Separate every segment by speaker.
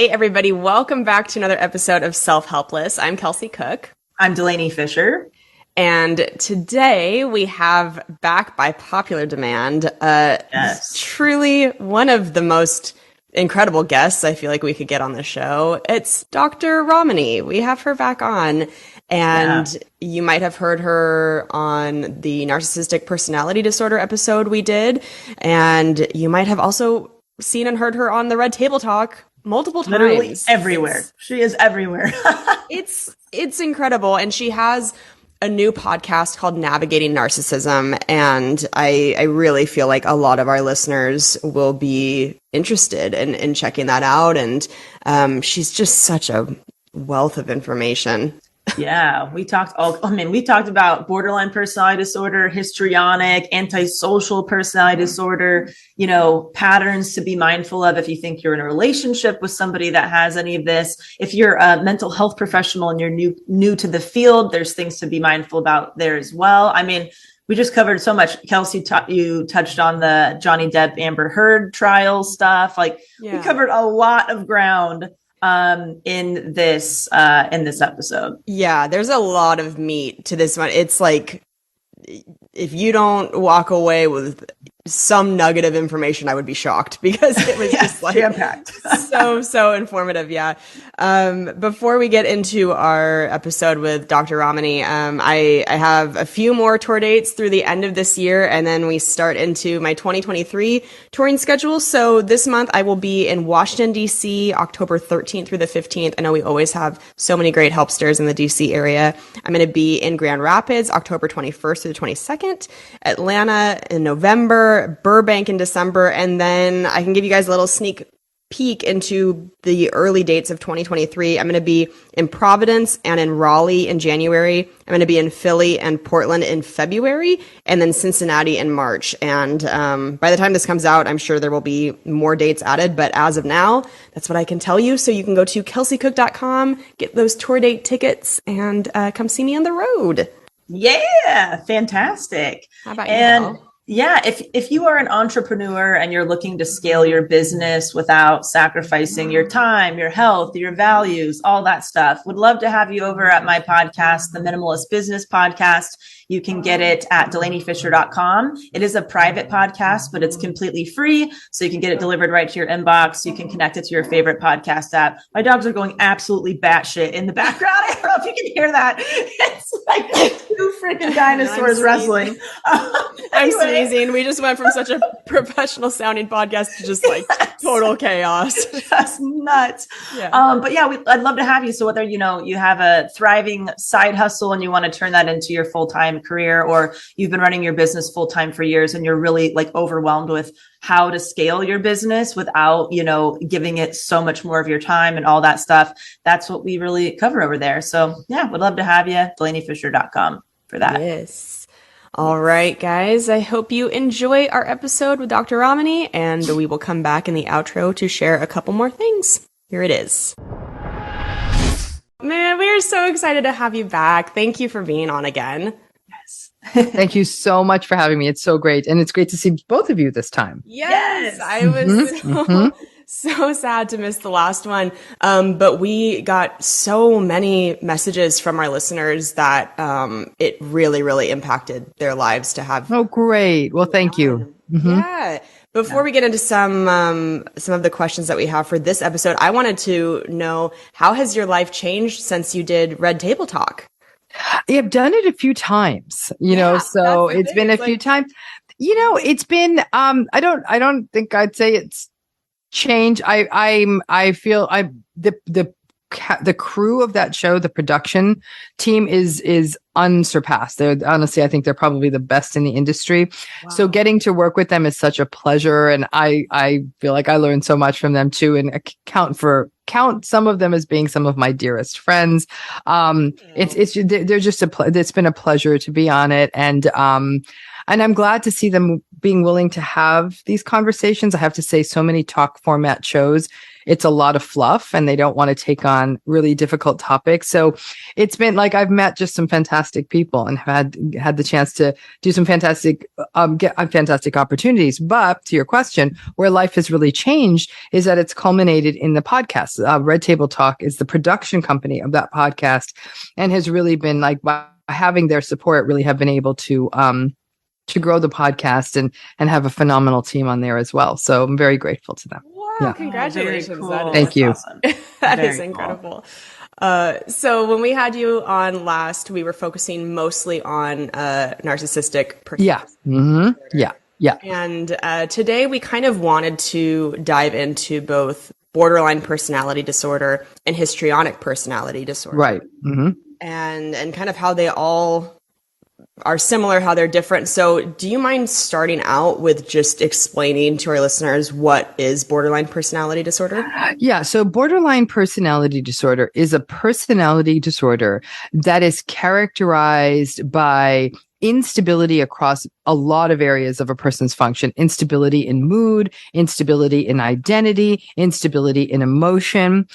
Speaker 1: Hey, everybody. Welcome back to another episode of Self-Helpless. I'm Kelsey Cook.
Speaker 2: I'm Delaney Fisher.
Speaker 1: And today we have back by popular demand, truly one of the most incredible guests I feel like we could get on the show. It's Dr. Ramani. We have her back on. And you might have heard her on the Narcissistic Personality Disorder episode we did. And you might have also seen and heard her on the Red Table Talk multiple times.
Speaker 2: Literally everywhere. She is everywhere.
Speaker 1: It's incredible. And she has a new podcast called Navigating Narcissism. And I really feel like a lot of our listeners will be interested in checking that out. And she's just such a wealth of information.
Speaker 2: Yeah, we talked about borderline personality disorder, histrionic, antisocial personality disorder, patterns to be mindful of if you think you're in a relationship with somebody that has any of this. If you're a mental health professional and you're new to the field, there's things to be mindful about there as well. I mean, we just covered so much. Kelsey, you touched on the Johnny Depp Amber Heard trial stuff. We covered a lot of ground in this episode.
Speaker 1: Yeah, there's a lot of meat to this one. It's like, if you don't walk away with some nugget of information, I would be shocked, because it was just like
Speaker 2: jam-packed.
Speaker 1: so informative. Yeah. Before we get into our episode with Dr. Ramani, I have a few more tour dates through the end of this year, and then we start into my 2023 touring schedule. So this month I will be in Washington, D.C., October 13th through the 15th. I know we always have so many great helpsters in the D.C. area. I'm going to be in Grand Rapids, October 21st through the 22nd, Atlanta in November, Burbank in December, and then I can give you guys a little sneak peek into the early dates of 2023. I'm going to be in Providence and in Raleigh in January. I'm going to be in Philly and Portland in February, and then Cincinnati in March. And by the time this comes out, I'm sure there will be more dates added, but as of now, that's what I can tell you. So you can go to kelseycook.com, get those tour date tickets, and come see me on the road.
Speaker 2: Yeah, fantastic.
Speaker 1: How about you?
Speaker 2: Yeah, if you are an entrepreneur and you're looking to scale your business without sacrificing your time, your health, your values, all that stuff, would love to have you over at my podcast, the Minimalist Business Podcast. You can get it at DelaneyFisher.com. It is a private podcast, but it's completely free. So you can get it delivered right to your inbox. You can connect it to your favorite podcast app. My dogs are going absolutely batshit in the background. I don't know if you can hear that. It's like two freaking dinosaurs wrestling.
Speaker 1: I'm sneezing. We just went from such a professional sounding podcast to just like total chaos.
Speaker 2: Just nuts. Yeah. But yeah, I'd love to have you. So whether, you have a thriving side hustle and you want to turn that into your full-time career, or you've been running your business full-time for years and you're really like overwhelmed with how to scale your business without, giving it so much more of your time and all that stuff, that's what we really cover over there. So yeah, would love to have you. DelaneyFisher.com for that.
Speaker 1: Yes. All right, guys. I hope you enjoy our episode with Dr. Ramani, and we will come back in the outro to share a couple more things. Here it is. Man, we are so excited to have you back. Thank you for being on again.
Speaker 2: Yes.
Speaker 3: Thank you so much for having me. It's so great. And it's great to see both of you this time.
Speaker 1: Yes. I was so sad to miss the last one. But we got so many messages from our listeners that it really, really impacted their lives to have.
Speaker 3: Oh, great. Well, thank you. Mm-hmm.
Speaker 1: Yeah. Before we get into some of the questions that we have for this episode, I wanted to know, how has your life changed since you did Red Table Talk?
Speaker 3: I've done it a few times, so it's been a few times. It's been I don't think I'd say it's changed. I feel the crew of that show, the production team is unsurpassed. Honestly, I think they're probably the best in the industry. Wow. So getting to work with them is such a pleasure. And I feel like I learned so much from them too, and count some of them as being some of my dearest friends. It's been a pleasure to be on it. And I'm glad to see them being willing to have these conversations. I have to say, so many talk format shows it's a lot of fluff and they don't want to take on really difficult topics. So it's been like, I've met just some fantastic people and had the chance to do some fantastic, get fantastic opportunities. But to your question, where life has really changed is that it's culminated in the podcast. Red Table Talk is the production company of that podcast and has really been like, by having their support, really have been able to grow the podcast and have a phenomenal team on there as well. So I'm very grateful to them.
Speaker 1: Wow,
Speaker 3: yeah.
Speaker 1: Congratulations.
Speaker 2: Cool.
Speaker 3: Thank you.
Speaker 2: Awesome.
Speaker 1: That is incredible. So when we had you on last, we were focusing mostly on narcissistic personality.
Speaker 3: Yeah. Mm-hmm. Yeah. Yeah.
Speaker 1: And today we kind of wanted to dive into both borderline personality disorder and histrionic personality disorder.
Speaker 3: Right. Mm-hmm.
Speaker 1: And kind of how they all are similar, how they're different. So do you mind starting out with just explaining to our listeners what is borderline personality disorder?
Speaker 3: Yeah. So borderline personality disorder is a personality disorder that is characterized by instability across a lot of areas of a person's function, instability in mood, instability in identity, instability in emotion.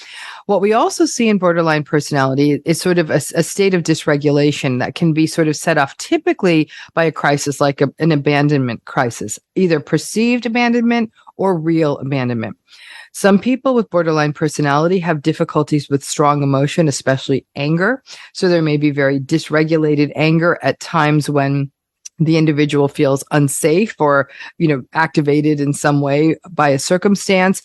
Speaker 3: What we also see in borderline personality is sort of a state of dysregulation that can be sort of set off typically by a crisis like an abandonment crisis, either perceived abandonment or real abandonment. Some people with borderline personality have difficulties with strong emotion, especially anger. So there may be very dysregulated anger at times when the individual feels unsafe or, activated in some way by a circumstance.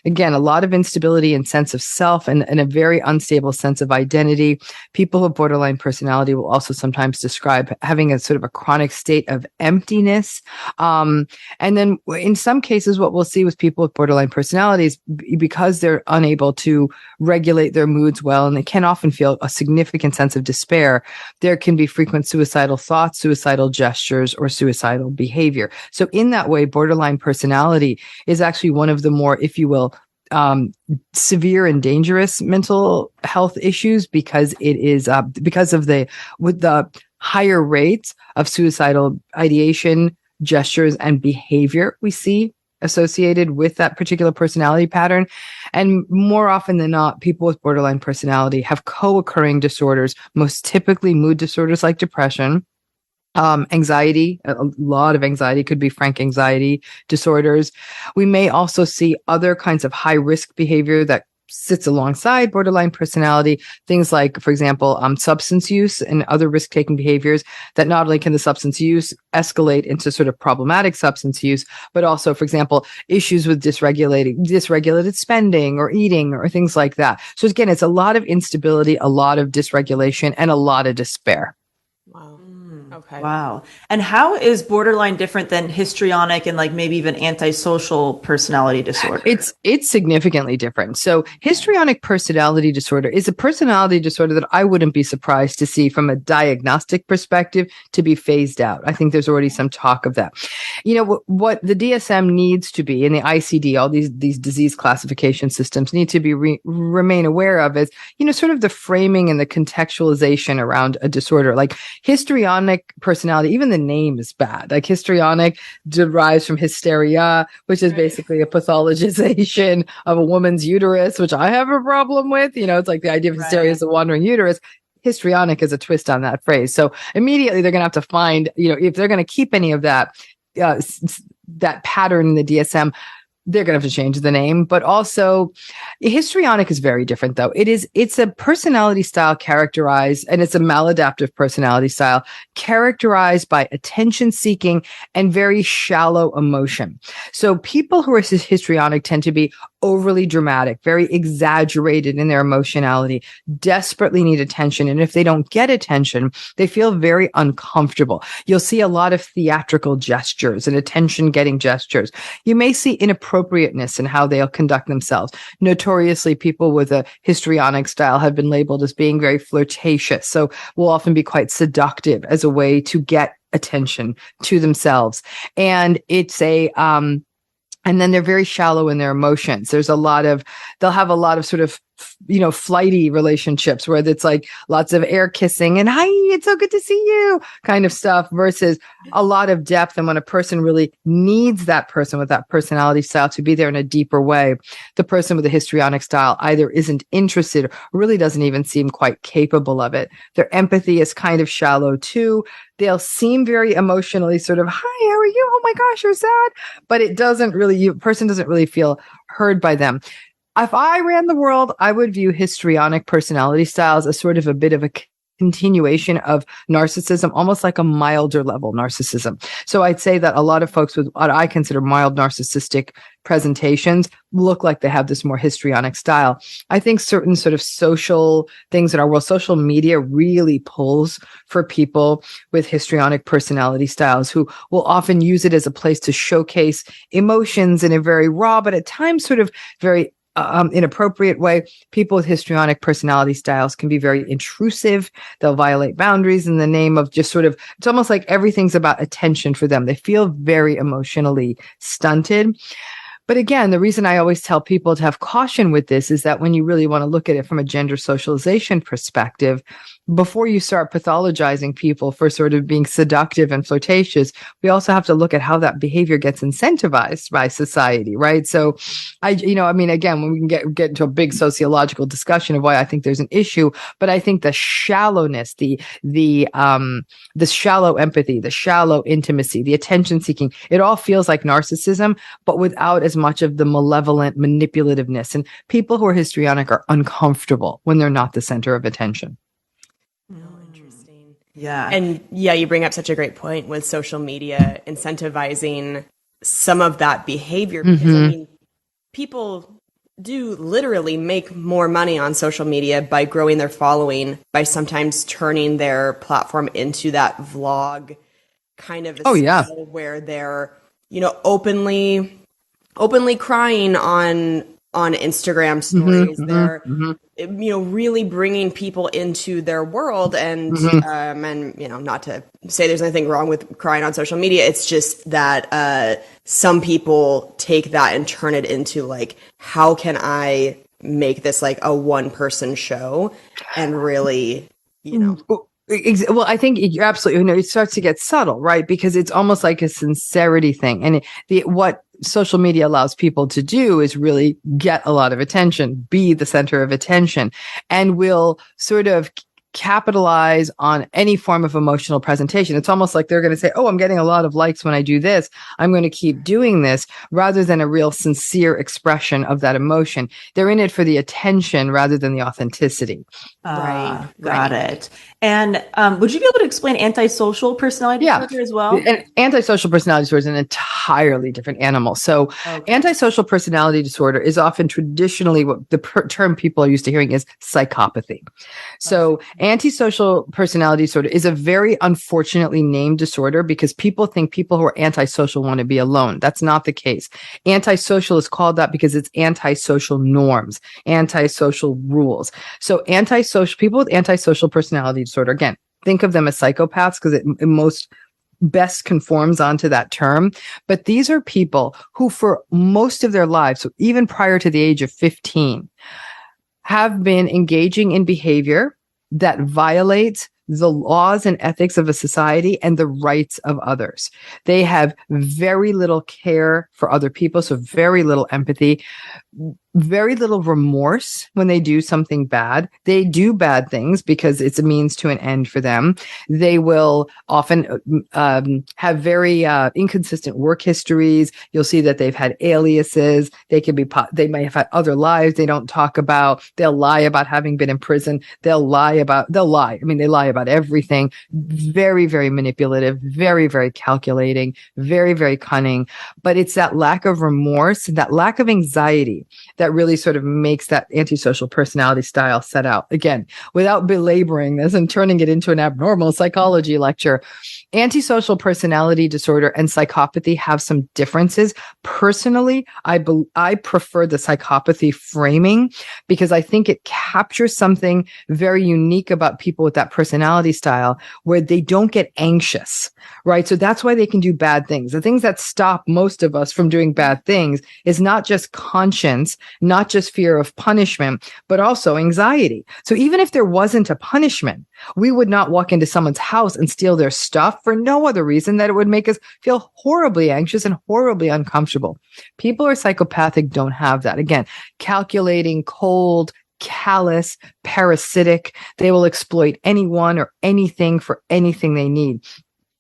Speaker 3: Again, a lot of instability and sense of self and a very unstable sense of identity. People with borderline personality will also sometimes describe having a sort of a chronic state of emptiness. And then in some cases, what we'll see with people with borderline personalities, because they're unable to regulate their moods well, and they can often feel a significant sense of despair, there can be frequent suicidal thoughts, suicidal gestures, or suicidal behavior. So in that way, borderline personality is actually one of the more, if you will, severe and dangerous mental health issues because it is because of the higher rates of suicidal ideation, gestures, and behavior we see associated with that particular personality pattern. And more often than not, people with borderline personality have co-occurring disorders, most typically mood disorders like depression. Anxiety, a lot of anxiety, could be frank anxiety disorders. We may also see other kinds of high risk behavior that sits alongside borderline personality. Things like, for example, substance use and other risk taking behaviors that not only can the substance use escalate into sort of problematic substance use, but also, for example, issues with dysregulated spending or eating or things like that. So again, it's a lot of instability, a lot of dysregulation, and a lot of despair.
Speaker 1: Wow. Okay.
Speaker 2: Wow. And how is borderline different than histrionic and like maybe even antisocial personality disorder?
Speaker 3: It's significantly different. So histrionic personality disorder is a personality disorder that I wouldn't be surprised to see from a diagnostic perspective to be phased out. I think there's already some talk of that. What the DSM needs to be, and the ICD, all these disease classification systems need to be remain aware of is, sort of the framing and the contextualization around a disorder. Like histrionic personality, even the name is bad. Like histrionic derives from hysteria, which is basically a pathologization of a woman's uterus, which I have a problem with. It's like the idea of hysteria is a wandering uterus. Histrionic is a twist on that phrase. So immediately they're going to have to find, if they're going to keep any of that, that pattern in the DSM, they're going to have to change the name. But also histrionic is very different though. It's a personality style characterized, and it's a maladaptive personality style characterized by attention seeking and very shallow emotion. So people who are histrionic tend to be overly dramatic, very exaggerated in their emotionality, desperately need attention. And if they don't get attention, they feel very uncomfortable. You'll see a lot of theatrical gestures and attention getting gestures. You may see inappropriateness in how they'll conduct themselves. Notoriously, people with a histrionic style have been labeled as being very flirtatious. So will often be quite seductive as a way to get attention to themselves. And it's and then they're very shallow in their emotions. They'll have a lot of sort of flighty relationships where it's like lots of air kissing and hi, it's so good to see you kind of stuff versus a lot of depth. And when a person really needs that person with that personality style to be there in a deeper way, the person with the histrionic style either isn't interested or really doesn't even seem quite capable of it. Their empathy is kind of shallow too. They'll seem very emotionally sort of, hi, how are you? Oh my gosh, you're sad. But it doesn't really, person doesn't really feel heard by them. If I ran the world, I would view histrionic personality styles as sort of a bit of a continuation of narcissism, almost like a milder level narcissism. So I'd say that a lot of folks with what I consider mild narcissistic presentations look like they have this more histrionic style. I think certain sort of social things in our world, social media really pulls for people with histrionic personality styles who will often use it as a place to showcase emotions in a very raw, but at times sort of very inappropriate way. People with histrionic personality styles can be very intrusive. They'll violate boundaries in the name of just sort of, it's almost like everything's about attention for them. They feel very emotionally stunted. But again, the reason I always tell people to have caution with this is that when you really want to look at it from a gender socialization perspective, before you start pathologizing people for sort of being seductive and flirtatious, we also have to look at how that behavior gets incentivized by society, right? So again, when we can get into a big sociological discussion of why I think there's an issue, but I think the shallowness, the shallow empathy, the shallow intimacy, the attention seeking, it all feels like narcissism, but without as much of the malevolent manipulativeness. And people who are histrionic are uncomfortable when they're not the center of attention.
Speaker 1: Interesting.
Speaker 2: Yeah.
Speaker 1: And yeah, you bring up such a great point with social media incentivizing some of that behavior because I mean, people do literally make more money on social media by growing their following, by sometimes turning their platform into that vlog kind of style where they're, openly crying on Instagram stories. They're, really bringing people into their world and, not to say there's anything wrong with crying on social media. It's just that, some people take that and turn it into like, how can I make this like a one person show and really,
Speaker 3: Well, I think you're absolutely, it starts to get subtle, right? Because it's almost like a sincerity thing. And what social media allows people to do is really get a lot of attention, be the center of attention, and will sort of capitalize on any form of emotional presentation. It's almost like they're going to say, oh, I'm getting a lot of likes when I do this. I'm going to keep doing this, rather than a real sincere expression of that emotion. They're in it for the attention rather than the authenticity.
Speaker 2: Right. Got it. And would you be able to explain antisocial personality disorder as well?
Speaker 3: And antisocial personality disorder is an entirely different animal. So antisocial personality disorder is often traditionally what the term people are used to hearing is psychopathy. So antisocial personality disorder is a very unfortunately named disorder because people think people who are antisocial want to be alone. That's not the case. Antisocial is called that because it's antisocial norms, antisocial rules. So people with antisocial personality disorder, again, think of them as psychopaths because it most best conforms onto that term. But these are people who for most of their lives, so even prior to the age of 15, have been engaging in behavior that violates the laws and ethics of a society and the rights of others. They have very little care for other people, so very little empathy, very little remorse when they do something bad. They do bad things because it's a means to an end for them. They will often have very inconsistent work histories. You'll see that they've had aliases. They may have had other lives they don't talk about. They'll lie about having been in prison. They lie. I mean, they lie about everything. Very, very manipulative, very, very calculating, very, very cunning. But it's that lack of remorse, that lack of anxiety that really sort of makes that antisocial personality style set out. Again, without belaboring this and turning it into an abnormal psychology lecture, antisocial personality disorder and psychopathy have some differences. Personally, I prefer the psychopathy framing because I think it captures something very unique about people with that personality style where they don't get anxious, right? So that's why they can do bad things. The things that stop most of us from doing bad things is not just conscience, not just fear of punishment, but also anxiety. So even if there wasn't a punishment, we would not walk into someone's house and steal their stuff for no other reason that it would make us feel horribly anxious and horribly uncomfortable. People who are psychopathic don't have that. Again, calculating, cold, callous, parasitic. They will exploit anyone or anything for anything they need.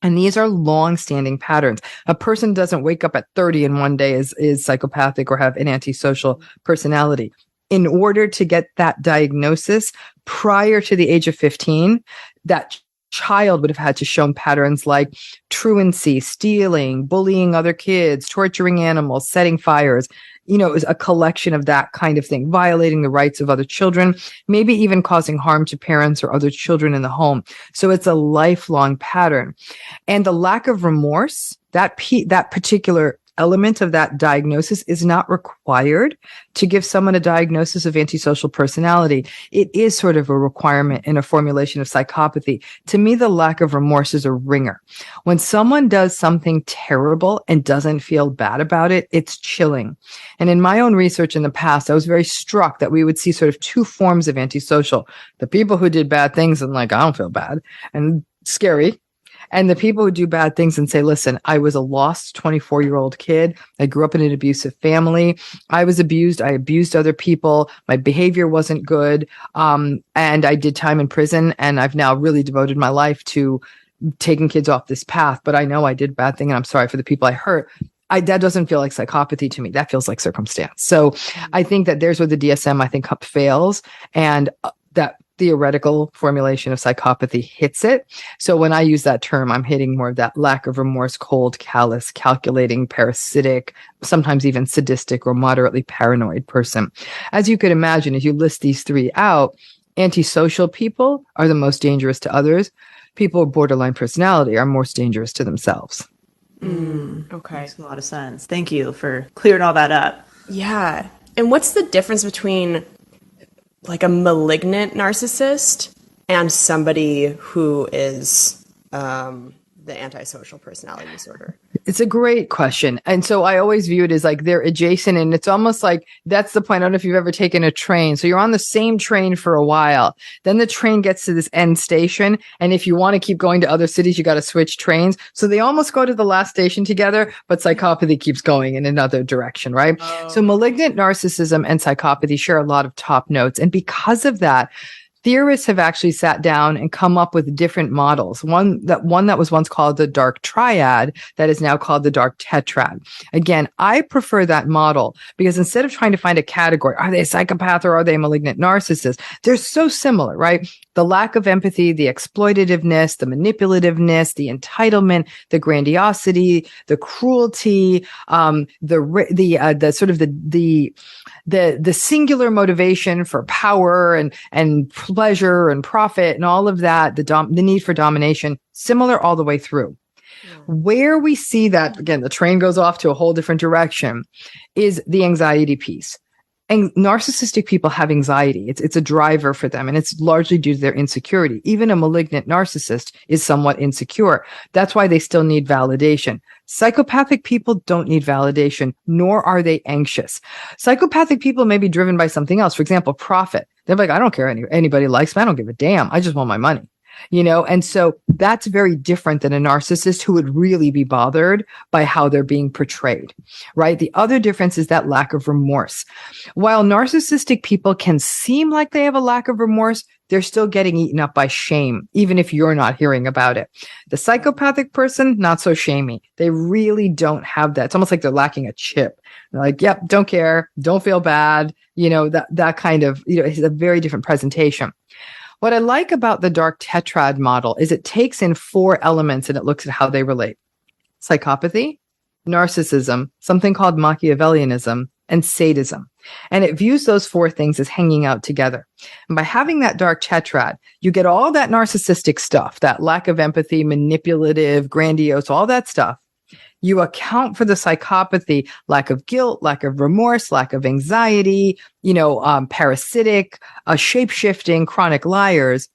Speaker 3: And these are long-standing patterns. A person doesn't wake up at 30 in one day is psychopathic or have an antisocial personality. In order to get that diagnosis prior to the age of 15, that child would have had to show patterns like truancy, stealing, bullying other kids, torturing animals, setting fires. It was a collection of that kind of thing, violating the rights of other children, maybe even causing harm to parents or other children in the home. So it's a lifelong pattern. And the lack of remorse, that particular element of that diagnosis is not required to give someone a diagnosis of antisocial personality. It is sort of a requirement in a formulation of psychopathy. To me, the lack of remorse is a ringer. When someone does something terrible and doesn't feel bad about it, it's chilling. And in my own research in the past, I was very struck that we would see sort of two forms of antisocial. The people who did bad things and I don't feel bad and scary. And the people who do bad things and say, listen, I was a lost 24-year-old kid. I grew up in an abusive family. I was abused. I abused other people. My behavior wasn't good. And I did time in prison. And I've now really devoted my life to taking kids off this path. But I know I did a bad thing and I'm sorry for the people I hurt. That doesn't feel like psychopathy to me. That feels like circumstance. So I think that there's where the DSM, I think, fails. And that theoretical formulation of psychopathy hits it. So when I use that term, I'm hitting more of that lack of remorse, cold, callous, calculating, parasitic, sometimes even sadistic or moderately paranoid person. As you could imagine, if you list these three out, antisocial people are the most dangerous to others. People with borderline personality are most dangerous to themselves.
Speaker 1: Okay.
Speaker 2: Makes a lot of sense. Thank you for clearing all that up.
Speaker 1: Yeah. And what's the difference between like a malignant narcissist and somebody who is the antisocial personality disorder?
Speaker 3: It's a great question. And so I always view it as like they're adjacent, and it's almost like that's the point. I don't know if you've ever taken a train. So you're on the same train for a while. Then the train gets to this end station. And if you want to keep going to other cities, you got to switch trains. So they almost go to the last station together, but psychopathy keeps going in another direction, right? Oh. So malignant narcissism and psychopathy share a lot of top notes. And because of that, theorists have actually sat down and come up with different models. One that was once called the dark triad that is now called the dark tetrad. Again, I prefer that model because instead of trying to find a category, are they a psychopath or are they a malignant narcissist? They're so similar, right? The lack of empathy, the exploitativeness, the manipulativeness, the entitlement, the grandiosity, the cruelty, the sort of the singular motivation for power and pleasure and profit and all of that, the need for domination, similar all the way through. Yeah. Where we see that, again, the train goes off to a whole different direction, is the anxiety piece. And narcissistic people have anxiety. It's a driver for them, and it's largely due to their insecurity. Even a malignant narcissist is somewhat insecure. That's why they still need validation. Psychopathic people don't need validation, nor are they anxious. Psychopathic people may be driven by something else. For example, profit. They're like, I don't care anybody likes me. I don't give a damn. I just want my money. And so that's very different than a narcissist who would really be bothered by how they're being portrayed, right? The other difference is that lack of remorse. While narcissistic people can seem like they have a lack of remorse, they're still getting eaten up by shame, even if you're not hearing about it. The psychopathic person, not so shamey. They really don't have that. It's almost like they're lacking a chip. They're like, yep, don't care, don't feel bad. That kind of, it's a very different presentation. What I like about the dark tetrad model is it takes in 4 elements and it looks at how they relate. Psychopathy, narcissism, something called Machiavellianism, and sadism. And it views those 4 things as hanging out together. And by having that dark tetrad, you get all that narcissistic stuff, that lack of empathy, manipulative, grandiose, all that stuff. You account for the psychopathy, lack of guilt, lack of remorse, lack of anxiety, parasitic, shape-shifting, chronic liars.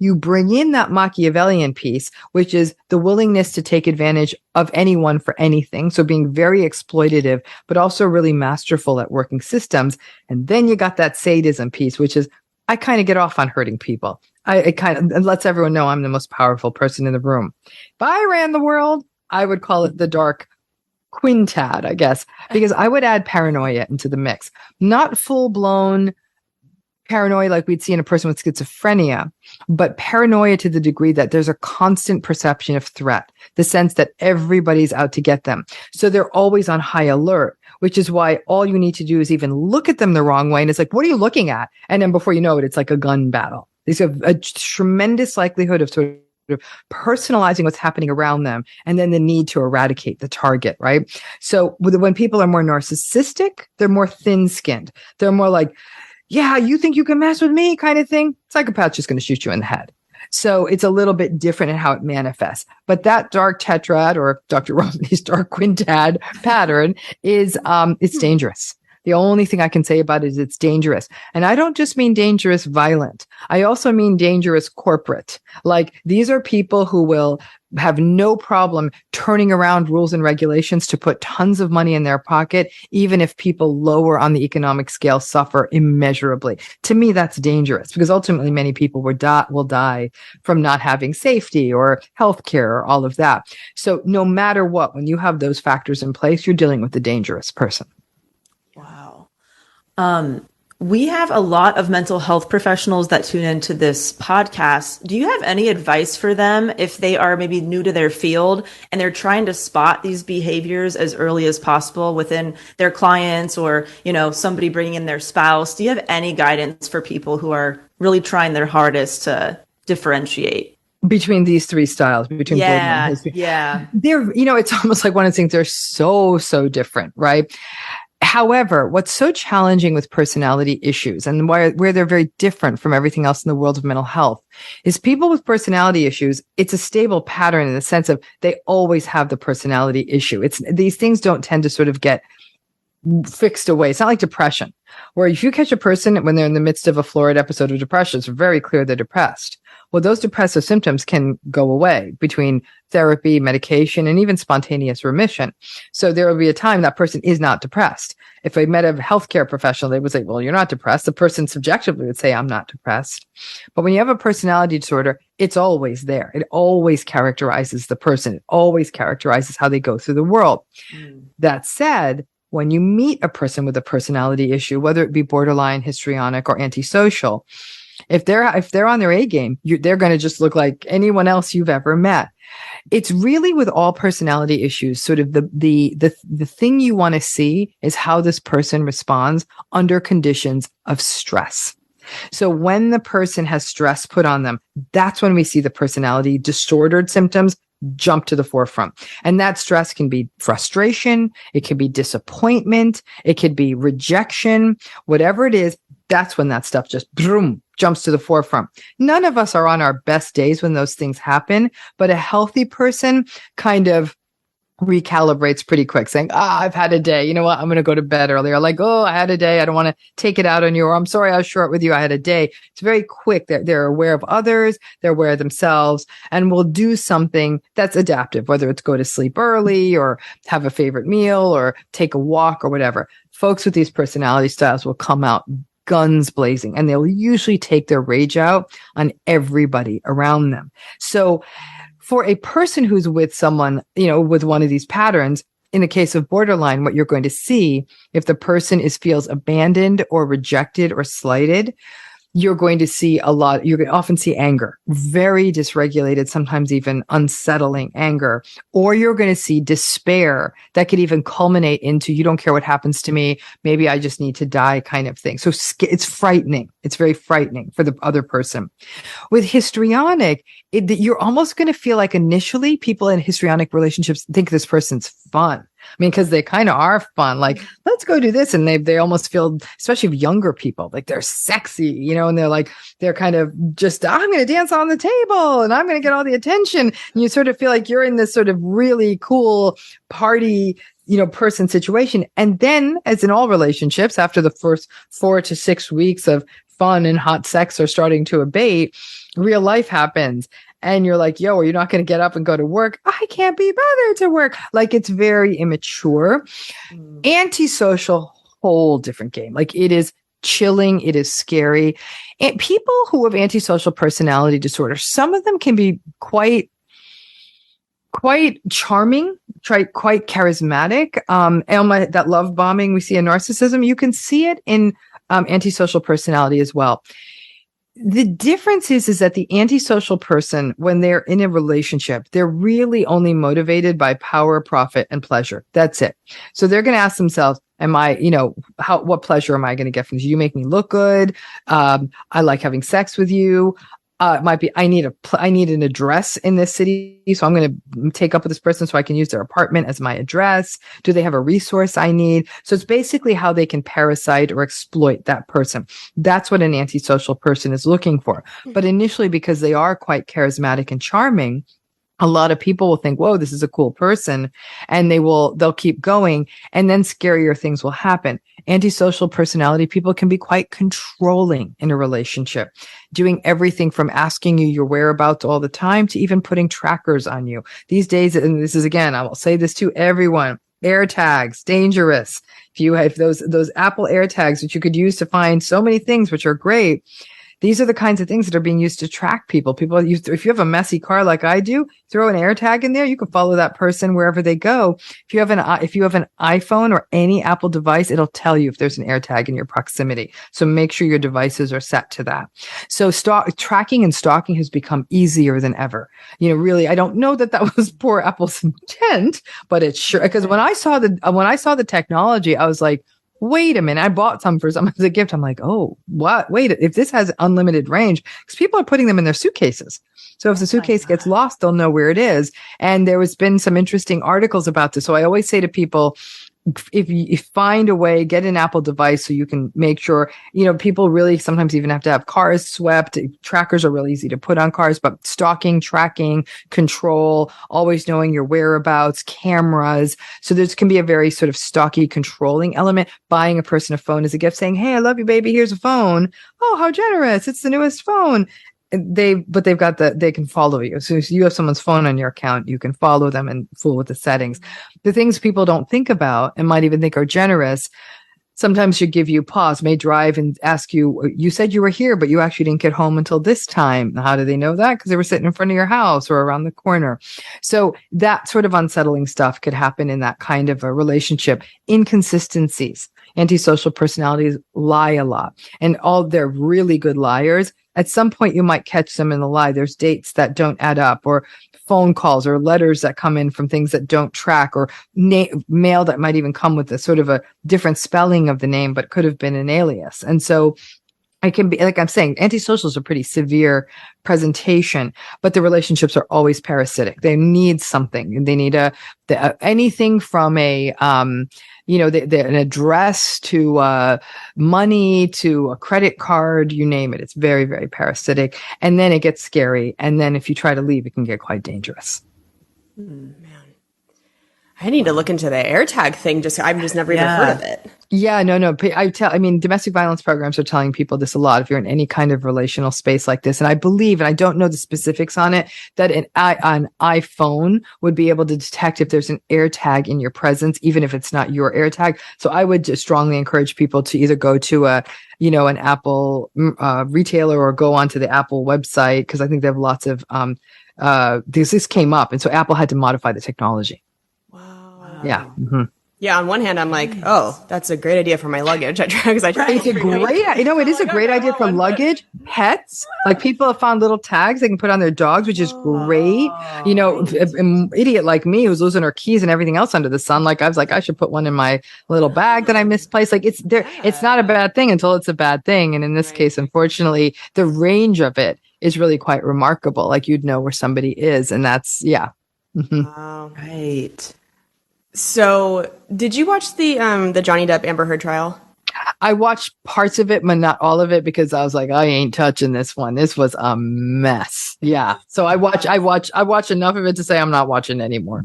Speaker 3: you bring in that Machiavellian piece, which is the willingness to take advantage of anyone for anything. So being very exploitative, but also really masterful at working systems. And then you got that sadism piece, which is, I kind of get off on hurting people. It kind of lets everyone know I'm the most powerful person in the room. If I ran the world, I would call it the dark quintad, I guess, because I would add paranoia into the mix. Not full-blown paranoia like we'd see in a person with schizophrenia, but paranoia to the degree that there's a constant perception of threat, the sense that everybody's out to get them. So they're always on high alert, which is why all you need to do is even look at them the wrong way. And it's like, what are you looking at? And then before you know it, it's like a gun battle. There's a tremendous likelihood of sort of personalizing what's happening around them, and then the need to eradicate the target, right? So when people are more narcissistic, they're more thin-skinned. They're more like, yeah, you think you can mess with me kind of thing. Psychopath's just going to shoot you in the head. So it's a little bit different in how it manifests. But that dark tetrad, or Dr. Romney's dark quintad pattern is, it's dangerous. The only thing I can say about it is it's dangerous. And I don't just mean dangerous violent. I also mean dangerous corporate. Like, these are people who will have no problem turning around rules and regulations to put tons of money in their pocket, even if people lower on the economic scale suffer immeasurably. To me, that's dangerous, because ultimately many people will die from not having safety or healthcare or all of that. So no matter what, when you have those factors in place, you're dealing with a dangerous person.
Speaker 2: Wow. We have a lot of mental health professionals that tune into this podcast. Do you have any advice for them if they are maybe new to their field and they're trying to spot these behaviors as early as possible within their clients, or, somebody bringing in their spouse? Do you have any guidance for people who are really trying their hardest to differentiate
Speaker 3: between these three styles, between
Speaker 2: yeah.
Speaker 3: They're, it's almost like one of the things, they're so different, right? However, what's so challenging with personality issues, and where they're very different from everything else in the world of mental health, is people with personality issues, it's a stable pattern in the sense of they always have the personality issue. These things don't tend to sort of get fixed away. It's not like depression, where if you catch a person when they're in the midst of a florid episode of depression, it's very clear they're depressed. Well, those depressive symptoms can go away between therapy, medication, and even spontaneous remission. So there will be a time that person is not depressed. If I met a healthcare professional, they would say, well, you're not depressed. The person subjectively would say, I'm not depressed. But when you have a personality disorder, it's always there. It always characterizes the person. It always characterizes how they go through the world. That said, when you meet a person with a personality issue, whether it be borderline, histrionic, or antisocial, if they're on their A game, they're going to just look like anyone else you've ever met. It's really, with all personality issues, sort of the thing you want to see is how this person responds under conditions of stress. So when the person has stress put on them, that's when we see the personality disordered symptoms jump to the forefront. And that stress can be frustration, it can be disappointment, it could be rejection, whatever it is. That's when that stuff just boom, jumps to the forefront. None of us are on our best days when those things happen, but a healthy person kind of recalibrates pretty quick, saying, I've had a day. You know what? I'm going to go to bed earlier. Like, I had a day. I don't want to take it out on you. Or I'm sorry, I was short with you. I had a day. It's very quick. They're aware of others. They're aware of themselves, and will do something that's adaptive, whether it's go to sleep early or have a favorite meal or take a walk or whatever. Folks with these personality styles will come out guns blazing, and they'll usually take their rage out on everybody around them. So for a person who's with someone, with one of these patterns, in the case of borderline, what you're going to see, if the person feels abandoned or rejected or slighted, you're going to see you're going to often see anger, very dysregulated, sometimes even unsettling anger, or you're going to see despair that could even culminate into, you don't care what happens to me, maybe I just need to die kind of thing. So it's frightening. It's very frightening for the other person. With histrionic, you're almost going to feel like initially people in histrionic relationships think this person's fun. I mean, because they kind of are fun. Like, let's go do this. And they almost feel, especially of younger people, like they're sexy, and they're kind of just, I'm going to dance on the table and I'm going to get all the attention. And you sort of feel like you're in this sort of really cool party, person situation. And then, as in all relationships, after the first 4 to 6 weeks of fun and hot sex are starting to abate, real life happens and you're like, yo, are you not going to get up and go to work? I can't be bothered to work. Like, it's very immature. Antisocial, whole different game. Like, it is chilling. It is scary. And people who have antisocial personality disorder, some of them can be quite charming, quite charismatic. And that love bombing we see in narcissism, you can see it in antisocial personality as well. The difference is that the antisocial person, when they're in a relationship, they're really only motivated by power, profit, and pleasure. That's it. So they're going to ask themselves, what pleasure am I going to get from this? You make me look good. I like having sex with you. It might be, I need an address in this city. So I'm going to take up with this person so I can use their apartment as my address. Do they have a resource I need? So it's basically how they can parasite or exploit that person. That's what an antisocial person is looking for. But initially, because they are quite charismatic and charming, a lot of people will think, whoa, this is a cool person. And they'll keep going. And then scarier things will happen. Antisocial personality people can be quite controlling in a relationship, doing everything from asking you your whereabouts all the time to even putting trackers on you. These days, and this is, again, I will say this to everyone, AirTags, dangerous. If you have those Apple AirTags, which you could use to find so many things, which are great. These are the kinds of things that are being used to track people. If you have a messy car like I do, throw an AirTag in there. You can follow that person wherever they go. If you have an iPhone or any Apple device, it'll tell you if there's an AirTag in your proximity. So make sure your devices are set to that. So tracking and stalking has become easier than ever. Really, I don't know that was poor Apple's intent, but it's sure, because when I saw the technology, I was like, wait a minute, I bought some for someone as a gift. I'm like, oh, what? Wait, if this has unlimited range, because people are putting them in their suitcases. So if the suitcase gets lost, they'll know where it is. And there has been some interesting articles about this. So I always say to people, if you find a way, get an Apple device so you can make sure, people really sometimes even have to have cars swept. Trackers are really easy to put on cars, but stalking, tracking, control, always knowing your whereabouts, cameras. So there can be a very sort of stalky, controlling element. Buying a person a phone as a gift, saying, hey, I love you, baby. Here's a phone. Oh, how generous. It's the newest phone. They can follow you. So if you have someone's phone on your account, you can follow them and fool with the settings. The things people don't think about and might even think are generous, sometimes should give you pause, may drive and ask you, you said you were here, but you actually didn't get home until this time. How do they know that? Because they were sitting in front of your house or around the corner. So that sort of unsettling stuff could happen in that kind of a relationship. Inconsistencies. Antisocial personalities lie a lot, and they're really good liars. At some point, you might catch them in the lie. There's dates that don't add up, or phone calls or letters that come in from things that don't track, or mail that might even come with a sort of a different spelling of the name, but could have been an alias. And so it can be, like I'm saying, antisocials are pretty severe presentation, but the relationships are always parasitic. They need something. They need anything from an address to money to a credit card, you name it. It's very, very parasitic. And then it gets scary. And then if you try to leave, it can get quite dangerous.
Speaker 1: Man. I need to look into the AirTag thing. I've just never even heard of it.
Speaker 3: Yeah, no. Domestic violence programs are telling people this a lot. If you're in any kind of relational space like this, and I believe, and I don't know the specifics on it, that an iPhone would be able to detect if there's an AirTag in your presence, even if it's not your AirTag. So I would just strongly encourage people to either go to an Apple retailer or go onto the Apple website, because I think they have lots of this came up, and so Apple had to modify the technology.
Speaker 1: Wow.
Speaker 3: Yeah. Mm-hmm.
Speaker 1: Yeah, on one hand, I'm like, oh, that's a great idea for my luggage. It's a great idea for luggage, pets. Like, people have found little tags they can put on their dogs, which is great. An idiot like me who's losing her keys and everything else under the sun. Like, I was like, I should put one in my little bag that I misplaced. Like, it's there. It's not a bad thing until it's a bad thing. And in this case, unfortunately, the range of it is really quite remarkable. Like, you'd know where somebody is, and that's Mm-hmm. Wow. Right. So, did you watch the Johnny Depp Amber Heard trial?
Speaker 3: I watched parts of it, but not all of it, because I was like, I ain't touching this one. This was a mess. Yeah. So I watched enough of it to say I'm not watching anymore.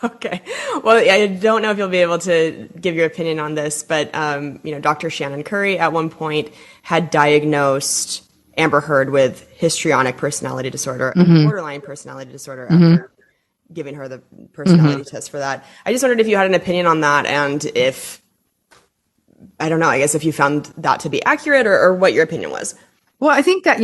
Speaker 1: Okay. Well, I don't know if you'll be able to give your opinion on this, but Dr. Shannon Curry at one point had diagnosed Amber Heard with histrionic personality disorder and borderline personality disorder after giving her the personality test for that. I just wondered if you had an opinion on that, and if, I don't know, I guess if you found that to be accurate, or what your opinion was.
Speaker 3: Well, I think that,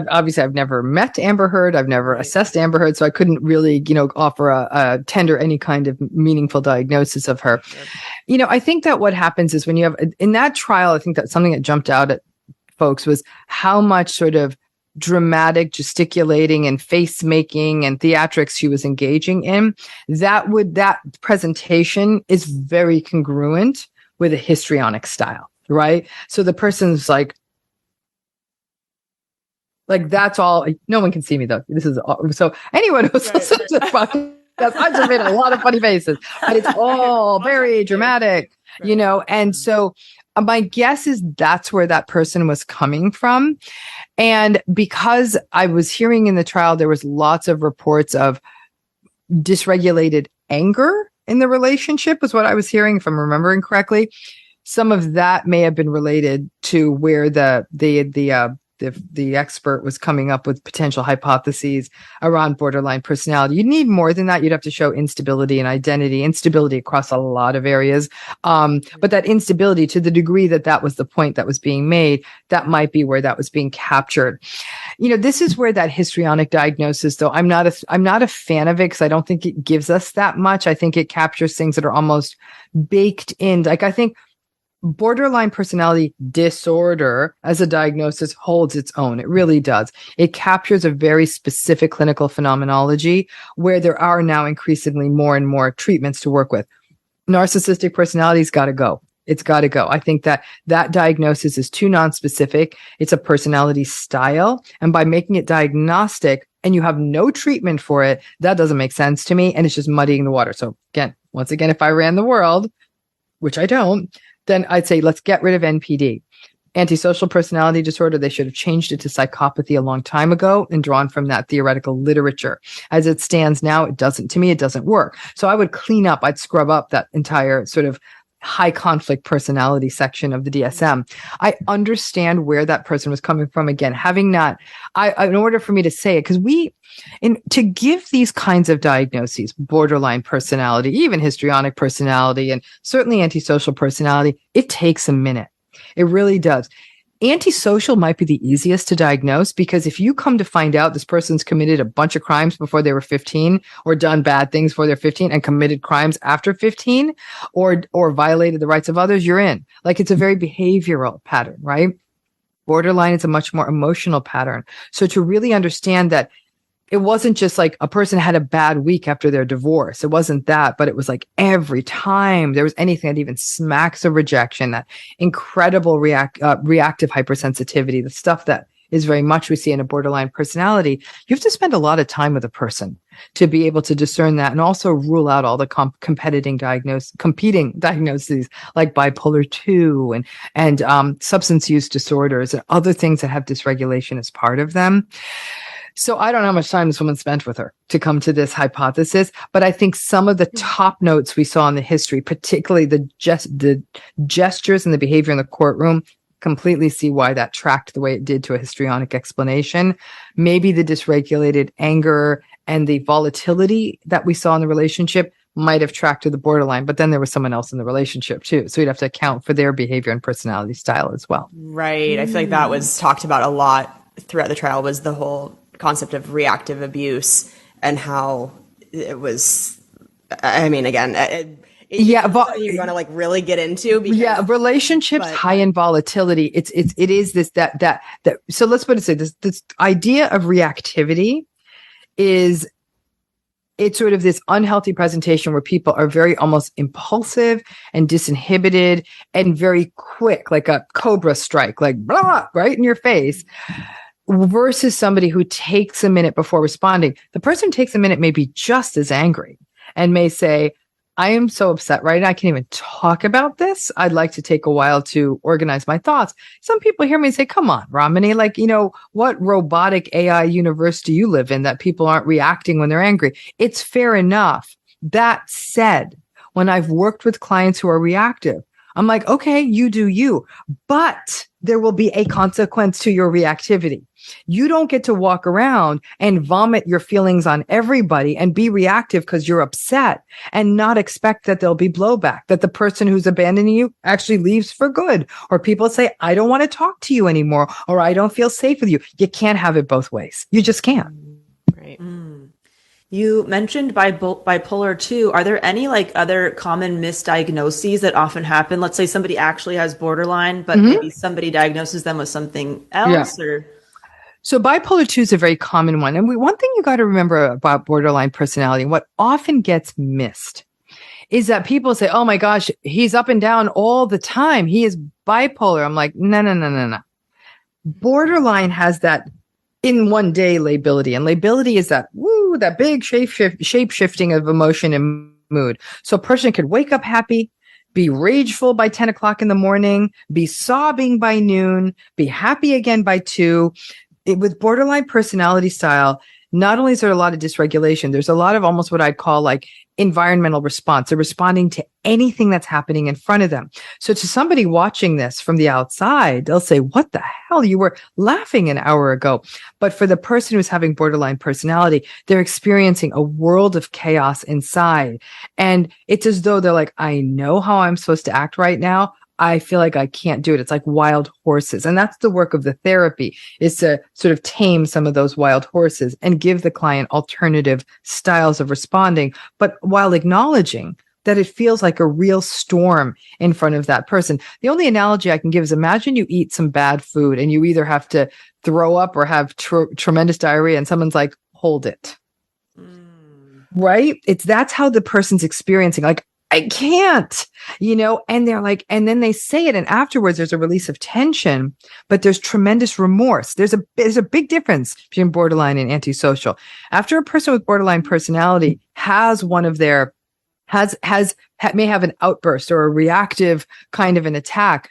Speaker 3: obviously I've never met Amber Heard. I've never assessed Amber Heard. So I couldn't really, offer a tender any kind of meaningful diagnosis of her. Sure. I think that what happens is when you have, in that trial, I think that something that jumped out at folks was how much sort of dramatic gesticulating and face making and theatrics she was engaging in. That presentation is very congruent with a histrionic style, right? So the person's like that's all. No one can see me though. This is so anyone who's listening to the podcast, I just made a lot of funny faces, but it's all very dramatic, and so my guess is that's where that person was coming from. And because I was hearing in the trial, there was lots of reports of dysregulated anger in the relationship, was what I was hearing, if I'm remembering correctly. Some of that may have been related to where the expert was coming up with potential hypotheses around borderline personality. You need more than that. You'd have to show instability and identity, instability across a lot of areas. But that instability, to the degree that was the point that was being made, that might be where that was being captured. This is where that histrionic diagnosis, though, I'm not a fan of it, because I don't think it gives us that much. I think it captures things that are almost baked in. Like, I think borderline personality disorder as a diagnosis holds its own. It really does. It captures a very specific clinical phenomenology where there are now increasingly more and more treatments to work with. Narcissistic personality's got to go. It's got to go. I think that diagnosis is too nonspecific. It's a personality style. And by making it diagnostic and you have no treatment for it, that doesn't make sense to me. And it's just muddying the water. So once again, if I ran the world, which I don't, then I'd say, let's get rid of NPD. Antisocial personality disorder, they should have changed it to psychopathy a long time ago and drawn from that theoretical literature. As it stands now, it doesn't work. So I would clean up, I'd scrub up that entire sort of high conflict personality section of the DSM. I understand where that person was coming from. Again, having not, in order for me to say it, because to give these kinds of diagnoses, borderline personality, even histrionic personality, and certainly antisocial personality, it takes a minute. It really does. Antisocial might be the easiest to diagnose, because if you come to find out this person's committed a bunch of crimes before they were 15, or done bad things before they're 15 and committed crimes after 15, or violated the rights of others, you're in. Like, it's a very behavioral pattern, right? Borderline is a much more emotional pattern. So to really understand that it wasn't just like a person had a bad week after their divorce. It wasn't that, but it was like every time there was anything that even smacks of rejection, that incredible reactive hypersensitivity, the stuff that is very much we see in a borderline personality. You have to spend a lot of time with a person to be able to discern that, and also rule out all the competing diagnoses like bipolar 2 and substance use disorders and other things that have dysregulation as part of them. So I don't know how much time this woman spent with her to come to this hypothesis, but I think some of the top notes we saw in the history, particularly the gestures and the behavior in the courtroom, completely see why that tracked the way it did to a histrionic explanation. Maybe the dysregulated anger and the volatility that we saw in the relationship might have tracked to the borderline, but then there was someone else in the relationship too. So we'd have to account for their behavior and personality style as well.
Speaker 1: Right. I feel like that was talked about a lot throughout the trial, was the whole concept of reactive abuse and how it was, I mean, again, you're going to like really get into. Because,
Speaker 3: relationships high in volatility. It is this, that. So let's put it this idea of reactivity is, it's sort of this unhealthy presentation where people are very almost impulsive and disinhibited and very quick, like a cobra strike, like blah, blah, right in your face. Versus somebody who takes a minute before responding. The person who takes a minute may be just as angry and may say, I am so upset right now, I can't even talk about this. I'd like to take a while to organize my thoughts. Some people hear me and say, come on, Ramani, like, what robotic AI universe do you live in that people aren't reacting when they're angry? It's fair enough. That said, when I've worked with clients who are reactive, I'm like, okay, you do you, but there will be a consequence to your reactivity. You don't get to walk around and vomit your feelings on everybody and be reactive because you're upset and not expect that there'll be blowback, that the person who's abandoning you actually leaves for good. Or people say, I don't want to talk to you anymore, or I don't feel safe with you. You can't have it both ways. You just can't.
Speaker 1: Right.
Speaker 2: You mentioned bipolar 2. Are there any like other common misdiagnoses that often happen? Let's say somebody actually has borderline, but maybe somebody diagnoses them with something else or...
Speaker 3: So bipolar 2 is a very common one. And one thing you got to remember about borderline personality, what often gets missed is that people say, oh my gosh, he's up and down all the time. He is bipolar. I'm like, no. Borderline has that in one day lability, and lability is that big shape shifting of emotion and mood. So a person could wake up happy, be rageful by 10 o'clock in the morning, be sobbing by noon, be happy again by 2. With borderline personality style, not only is there a lot of dysregulation, there's a lot of almost what I'd call like environmental response. They're responding to anything that's happening in front of them. So to somebody watching this from the outside, they'll say, what the hell? You were laughing an hour ago. But for the person who's having borderline personality, they're experiencing a world of chaos inside. And it's as though they're like, I know how I'm supposed to act right now. I feel like I can't do it. It's like wild horses. And that's the work of the therapy, is to sort of tame some of those wild horses and give the client alternative styles of responding, but while acknowledging that it feels like a real storm in front of that person. The only analogy I can give is imagine you eat some bad food and you either have to throw up or have tremendous diarrhea and someone's like, hold it. Right? That's how the person's experiencing. Like, I can't, and they're like, and then they say it. And afterwards there's a release of tension, but there's tremendous remorse. There's a big difference between borderline and antisocial. After a person with borderline personality has one of their, may have an outburst or a reactive kind of an attack,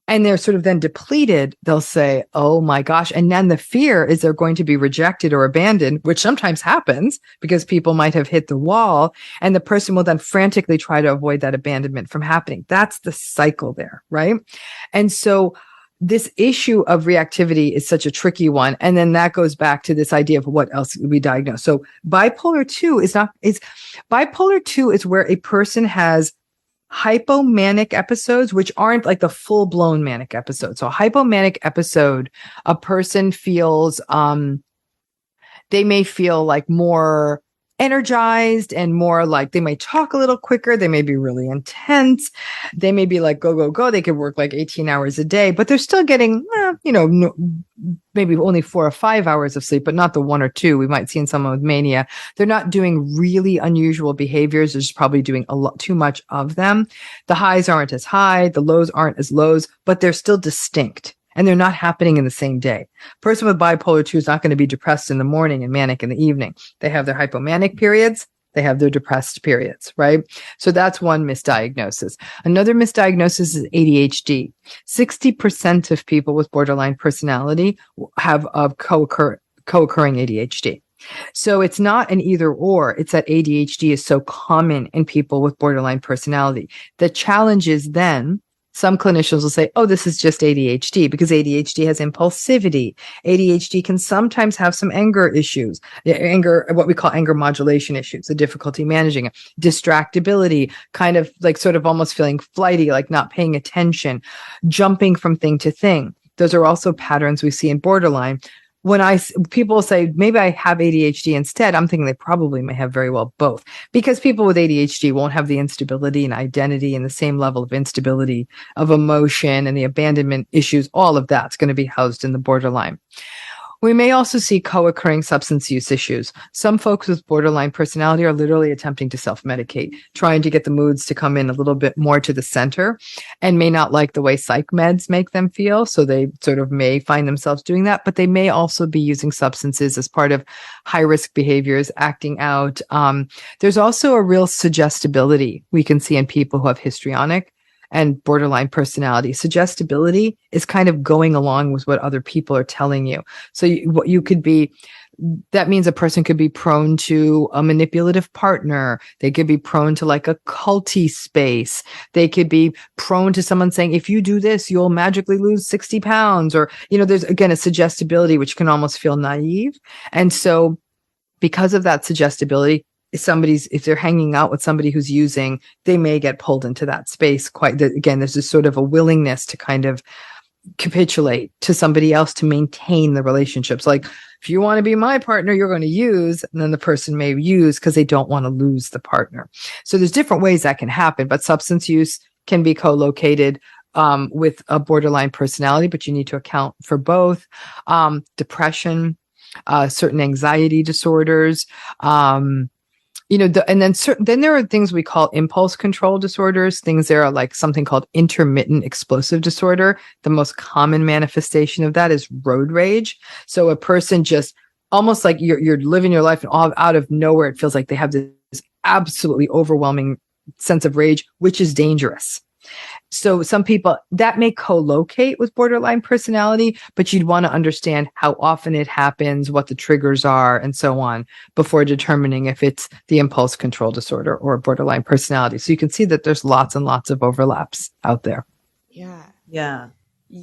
Speaker 3: and they're sort of then depleted, they'll say, oh my gosh. And then the fear is they're going to be rejected or abandoned, which sometimes happens because people might have hit the wall, and the person will then frantically try to avoid that abandonment from happening. That's the cycle there, right? And so this issue of reactivity is such a tricky one. And then that goes back to this idea of what else we diagnose. So bipolar 2 is where a person has hypomanic episodes, which aren't like the full-blown manic episode. So a hypomanic episode, a person feels, they may feel like more energized and more like they may talk a little quicker. They may be really intense. They may be like, go, go, go. They could work like 18 hours a day, but they're still getting, maybe only 4 or 5 hours of sleep, but not the 1 or 2 we might see in someone with mania. They're not doing really unusual behaviors. They're just probably doing a lot too much of them. The highs aren't as high. The lows aren't as lows, but they're still distinct. And they're not happening in the same day. Person with bipolar 2 is not going to be depressed in the morning and manic in the evening. They have their hypomanic periods. They have their depressed periods, right? So that's one misdiagnosis. Another misdiagnosis is ADHD. 60% of people with borderline personality have co-occurring ADHD. So it's not an either or. It's that ADHD is so common in people with borderline personality. The challenge is then some clinicians will say, oh, this is just ADHD, because ADHD has impulsivity. ADHD can sometimes have some anger issues, what we call anger modulation issues, the difficulty managing it, distractibility, kind of like sort of almost feeling flighty, like not paying attention, jumping from thing to thing. Those are also patterns we see in borderline. When people say, maybe I have ADHD instead, I'm thinking they probably may have very well both, because people with ADHD won't have the instability and identity and the same level of instability of emotion and the abandonment issues. All of that's going to be housed in the borderline. We may also see co-occurring substance use issues. Some folks with borderline personality are literally attempting to self-medicate, trying to get the moods to come in a little bit more to the center, and may not like the way psych meds make them feel. So they sort of may find themselves doing that, but they may also be using substances as part of high-risk behaviors, acting out. There's also a real suggestibility we can see in people who have histrionic and borderline personality. Suggestibility is kind of going along with what other people are telling you. So you could be that means a person could be prone to a manipulative partner. They could be prone to like a culty space. They could be prone to someone saying, if you do this, you'll magically lose 60 pounds. Or, there's again a suggestibility, which can almost feel naive. And so because of that suggestibility, if they're hanging out with somebody who's using, they may get pulled into that space again, there's this sort of a willingness to kind of capitulate to somebody else to maintain the relationships. Like, if you want to be my partner, you're going to use, and then the person may use because they don't want to lose the partner. So there's different ways that can happen, but substance use can be co-located with a borderline personality, but you need to account for both. Depression, certain anxiety disorders, and then there are things we call impulse control disorders. Things there are like something called intermittent explosive disorder. The most common manifestation of that is road rage. So a person just almost like you're living your life and all out of nowhere, it feels like they have this absolutely overwhelming sense of rage, which is dangerous. So some people that may co-locate with borderline personality, but you'd want to understand how often it happens, what the triggers are, and so on before determining if it's the impulse control disorder or borderline personality. So you can see that there's lots and lots of overlaps out there.
Speaker 1: Yeah.
Speaker 2: Yeah.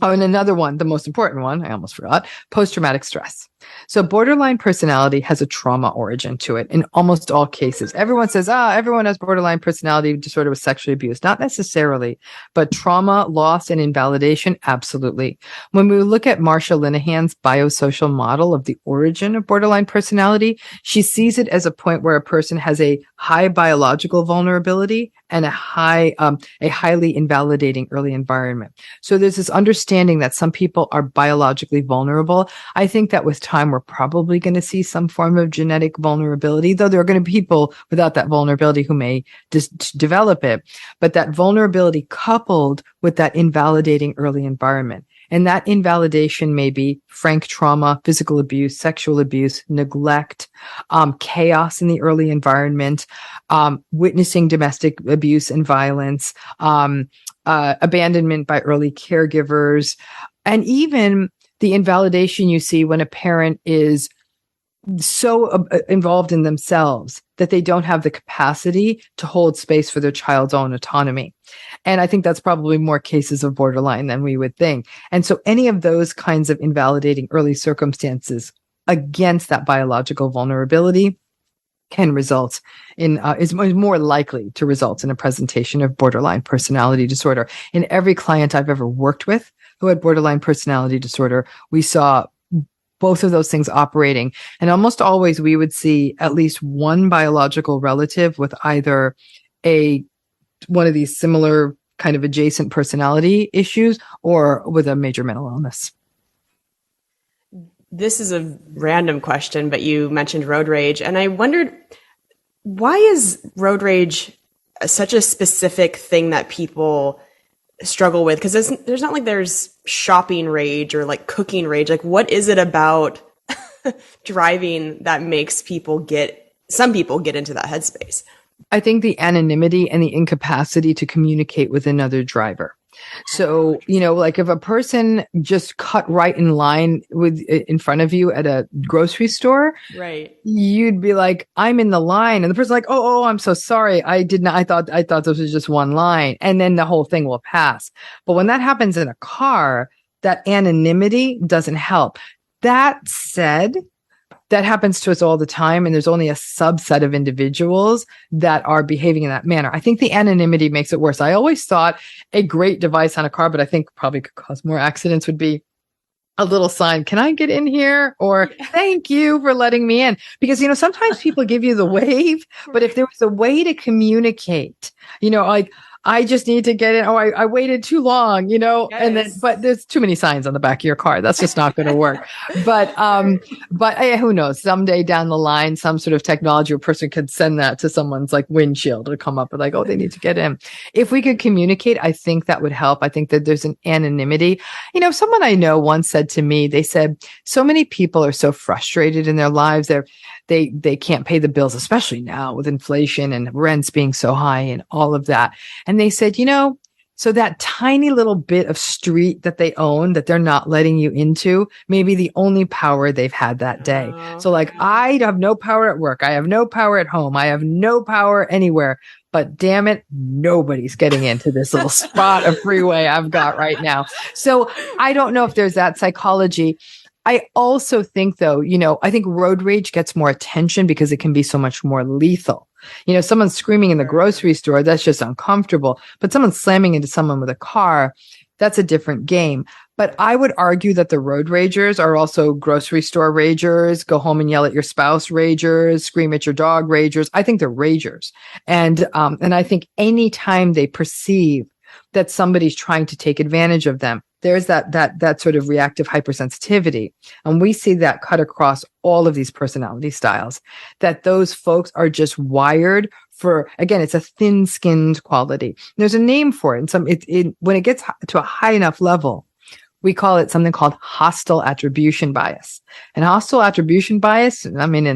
Speaker 3: Oh, and another one, the most important one, I almost forgot, post-traumatic stress. So borderline personality has a trauma origin to it in almost all cases. Everyone says, everyone has borderline personality disorder with sexually abused. Not necessarily, but trauma, loss, and invalidation, absolutely. When we look at Marsha Linehan's biosocial model of the origin of borderline personality, she sees it as a point where a person has a high biological vulnerability and a highly invalidating early environment. So there's this understanding that some people are biologically vulnerable. I think that with time, we're probably going to see some form of genetic vulnerability, though there are going to be people without that vulnerability who may develop it. But that vulnerability coupled with that invalidating early environment. And that invalidation may be frank trauma, physical abuse, sexual abuse, neglect, chaos in the early environment, witnessing domestic abuse and violence, abandonment by early caregivers, and even the invalidation you see when a parent is so involved in themselves that they don't have the capacity to hold space for their child's own autonomy. And I think that's probably more cases of borderline than we would think. And so any of those kinds of invalidating early circumstances against that biological vulnerability can result in, is more likely to result in a presentation of borderline personality disorder. In every client I've ever worked with who had borderline personality disorder, we saw both of those things operating. And almost always we would see at least one biological relative with either one of these similar kind of adjacent personality issues or with a major mental illness.
Speaker 1: This is a random question, but you mentioned road rage. And I wondered, why is road rage such a specific thing that people struggle with? Because there's not like there's shopping rage or like cooking rage. Like, what is it about driving that makes some people get into that headspace?
Speaker 3: I think the anonymity and the incapacity to communicate with another driver. So, like if a person just cut right in line in front of you at a grocery store,
Speaker 1: right,
Speaker 3: you'd be like, I'm in the line. And the person's like, oh, I'm so sorry. I thought this was just one line. And then the whole thing will pass. But when that happens in a car, that anonymity doesn't help. That said, that happens to us all the time. And there's only a subset of individuals that are behaving in that manner. I think the anonymity makes it worse. I always thought a great device on a car, but I think probably could cause more accidents, would be a little sign, can I get in here? Or thank you for letting me in. Because, sometimes people give you the wave, but if there was a way to communicate, like, I just need to get in. Oh, I waited too long, yes. And then, but there's too many signs on the back of your car. That's just not going to work. But who knows? Someday down the line, some sort of technology or person could send that to someone's like windshield to come up with like, oh, they need to get in. If we could communicate, I think that would help. I think that there's an anonymity. Someone I know once said to me, they said, so many people are so frustrated in their lives. They can't pay the bills, especially now with inflation and rents being so high and all of that. And they said, So that tiny little bit of street that they own that they're not letting you into may be the only power they've had that day. So like, I have no power at work. I have no power at home. I have no power anywhere. But damn it, nobody's getting into this little spot of freeway I've got right now. So I don't know if there's that psychology. I also think though, I think road rage gets more attention because it can be so much more lethal. Someone's screaming in the grocery store, that's just uncomfortable. But someone slamming into someone with a car, that's a different game. But I would argue that the road ragers are also grocery store ragers, go home and yell at your spouse ragers, scream at your dog ragers. I think they're ragers. And I think anytime they perceive that somebody's trying to take advantage of them, there's that sort of reactive hypersensitivity. And we see that cut across all of these personality styles, that those folks are just wired for, again, it's a thin-skinned quality. There's a name for it. And when it gets to a high enough level, we call it something called hostile attribution bias. And hostile attribution bias, I mean,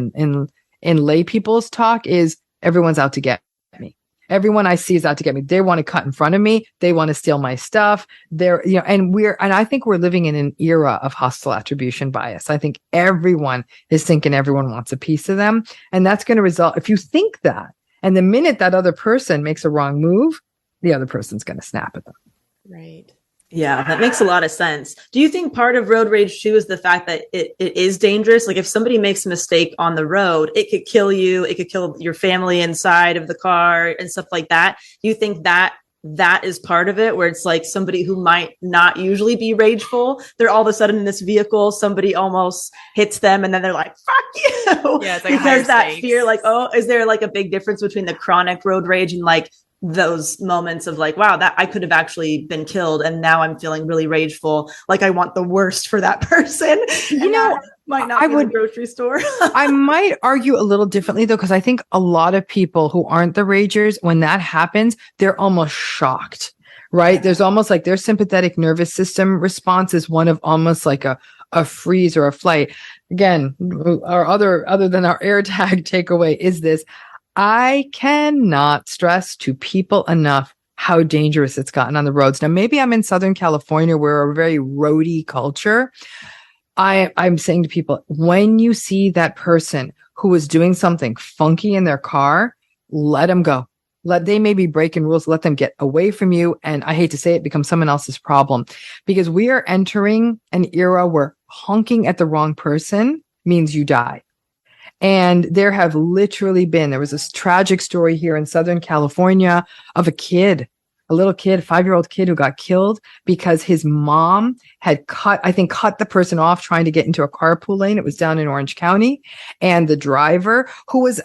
Speaker 3: in lay people's talk, is everyone's out to get me. Everyone I see is out to get me. They want to cut in front of me. They want to steal my stuff. And I think we're living in an era of hostile attribution bias. I think everyone is thinking everyone wants a piece of them. And that's going to result, if you think that, and the minute that other person makes a wrong move, the other person's going to snap at them.
Speaker 1: Right.
Speaker 2: Yeah, that makes a lot of sense. Do you think part of road rage too is the fact that it is dangerous? Like if somebody makes a mistake on the road, it could kill you. It could kill your family inside of the car and stuff like that. Do you think that is part of it, where it's like somebody who might not usually be rageful, they're all of a sudden in this vehicle, somebody almost hits them and then they're like, fuck you.
Speaker 1: Yeah, it's like
Speaker 2: because that
Speaker 1: stakes.
Speaker 2: fear, like, oh, is there like a big difference between the chronic road rage and like those moments of like, wow, that I could have actually been killed and now I'm feeling really rageful, like I want the worst for that person? Might not be in the grocery store.
Speaker 3: I might argue a little differently though, because I think a lot of people who aren't the ragers, when that happens, they're almost shocked, right? There's almost like their sympathetic nervous system response is one of almost like a freeze or a flight. Again, our other than our AirTag takeaway is this: I cannot stress to people enough how dangerous it's gotten on the roads. Now, maybe I'm in Southern California where we're a very roady culture. I'm saying to people, when you see that person who is doing something funky in their car, let them go. They may be breaking rules. Let them get away from you. And I hate to say it, becomes someone else's problem, because we are entering an era where honking at the wrong person means you die. And there have literally been, there was this tragic story here in Southern California of a little kid, 5-year-old kid who got killed because his mom had cut the person off trying to get into a carpool lane. It was down in Orange County. And the driver, who was,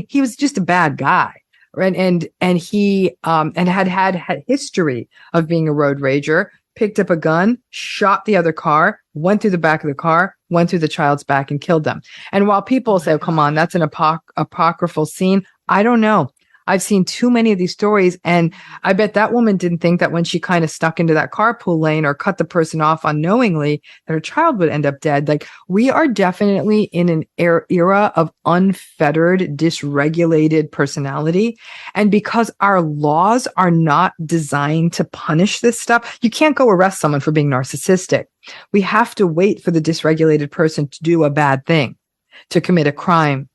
Speaker 3: he was just a bad guy. Right. And he, had history of being a road rager, picked up a gun, shot the other car, went through the back of the car, went through the child's back and killed them. And while people say, oh, come on, that's an apocryphal scene, I don't know. I've seen too many of these stories. And I bet that woman didn't think that when she kind of stuck into that carpool lane or cut the person off unknowingly, that her child would end up dead. Like, we are definitely in an era of unfettered, dysregulated personality. And because our laws are not designed to punish this stuff, you can't go arrest someone for being narcissistic. We have to wait for the dysregulated person to do a bad thing, to commit a crime.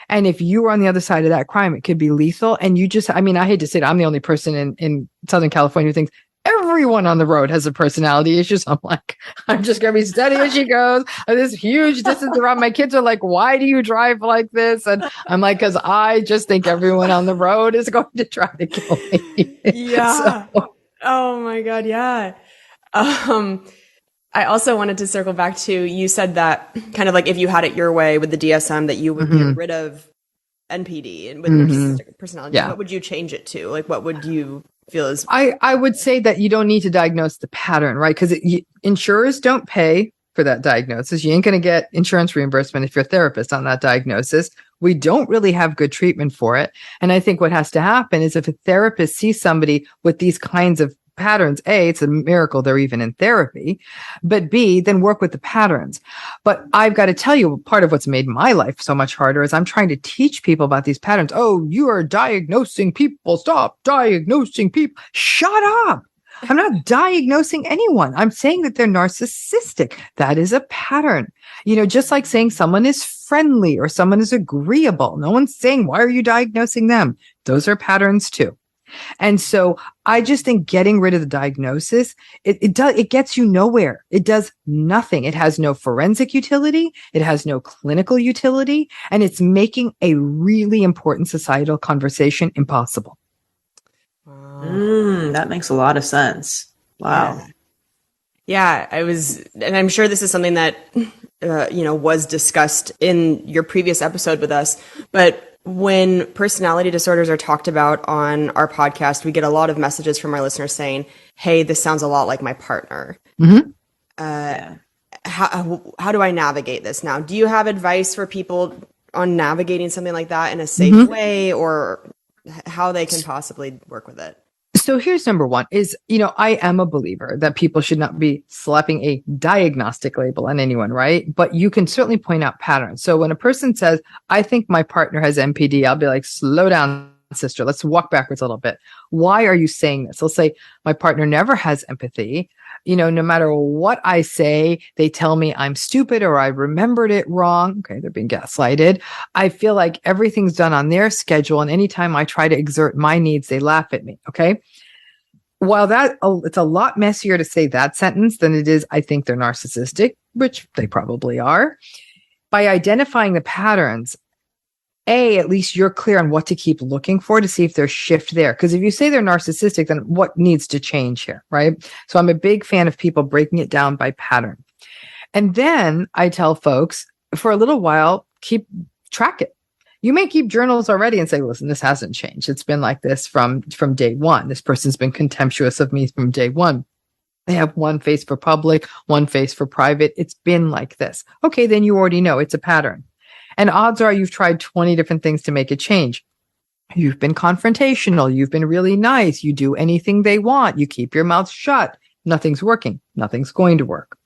Speaker 3: And if you are on the other side of that crime, it could be lethal. And I hate to say it, I'm the only person in Southern California who thinks everyone on the road has a personality issue. So I'm like, I'm just going to be steady as she goes. This huge distance around. My kids are like, why do you drive like this? And I'm like, because I just think everyone on the road is going to try to kill me.
Speaker 1: Yeah. So. Oh my God. Yeah. I also wanted to circle back to, you said that kind of like if you had it your way with the DSM, that you would get rid of NPD and with narcissistic personality. Yeah. What would you change it to? Like, what would you feel is?
Speaker 3: I would say that you don't need to diagnose the pattern, right? Because insurers don't pay for that diagnosis. You ain't going to get insurance reimbursement if you're a therapist on that diagnosis. We don't really have good treatment for it. And I think what has to happen is if a therapist sees somebody with these kinds of patterns, A, it's a miracle they're even in therapy, but B, then work with the patterns. But I've got to tell you, part of what's made my life so much harder is I'm trying to teach people about these patterns. Oh, you are diagnosing people. Stop diagnosing people. Shut up. I'm not diagnosing anyone. I'm saying that they're narcissistic. That is a pattern. Just like saying someone is friendly or someone is agreeable. No one's saying, why are you diagnosing them? Those are patterns too. And so I just think getting rid of the diagnosis, it gets you nowhere. It does nothing. It has no forensic utility. It has no clinical utility, and it's making a really important societal conversation impossible.
Speaker 2: That makes a lot of sense. Wow.
Speaker 1: Yeah, and I'm sure this is something that, was discussed in your previous episode with us, but when personality disorders are talked about on our podcast, we get a lot of messages from our listeners saying, hey, this sounds a lot like my partner.
Speaker 3: Mm-hmm.
Speaker 1: How do I navigate this now? Do you have advice for people on navigating something like that in a safe way, or how they can possibly work with it?
Speaker 3: So here's number one is, I am a believer that people should not be slapping a diagnostic label on anyone, right? But you can certainly point out patterns. So when a person says, I think my partner has NPD, I'll be like, slow down, sister. Let's walk backwards a little bit. Why are you saying this? They'll say, my partner never has empathy. No matter what I say, they tell me I'm stupid or I remembered it wrong. Okay, they're being gaslighted. I feel like everything's done on their schedule. And anytime I try to exert my needs, they laugh at me. Okay. While it's a lot messier to say that sentence than it is, I think they're narcissistic, which they probably are. By identifying the patterns, at least you're clear on what to keep looking for to see if there's shift there. Because if you say they're narcissistic, then what needs to change here, right? So I'm a big fan of people breaking it down by pattern. And then I tell folks, for a little while, track it. You may keep journals already and say, listen, this hasn't changed. It's been like this from day one. This person's been contemptuous of me from day one. They have one face for public, one face for private. It's been like this. Okay, then you already know it's a pattern. And odds are you've tried 20 different things to make it change. You've been confrontational. You've been really nice. You do anything they want. You keep your mouth shut. Nothing's working. Nothing's going to work.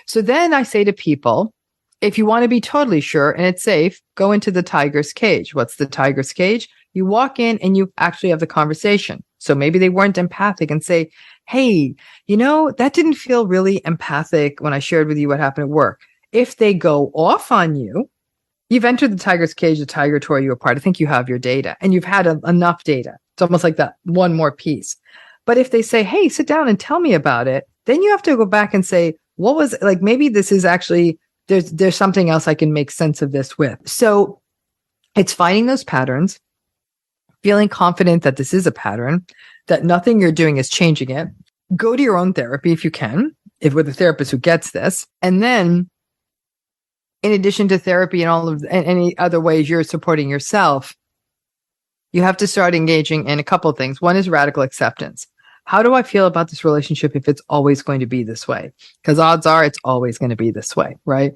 Speaker 3: So then I say to people, if you want to be totally sure and it's safe, go into the tiger's cage. What's the tiger's cage? You walk in and you actually have the conversation. So maybe they weren't empathic and say, hey, that didn't feel really empathic when I shared with you what happened at work. If they go off on you, you've entered the tiger's cage, the tiger tore you apart. I think you have your data and you've had enough data. It's almost like that one more piece. But if they say, hey, sit down and tell me about it, then you have to go back and say, what was like, maybe this is actually, there's something else I can make sense of this with. So it's finding those patterns, feeling confident that this is a pattern, that nothing you're doing is changing it. Go to your own therapy if you can, if with a therapist who gets this. And then in addition to therapy and all of and any other ways you're supporting yourself, you have to start engaging in a couple of things. One is radical acceptance. How do I feel about this relationship if it's always going to be this way? Because odds are it's always going to be this way, right?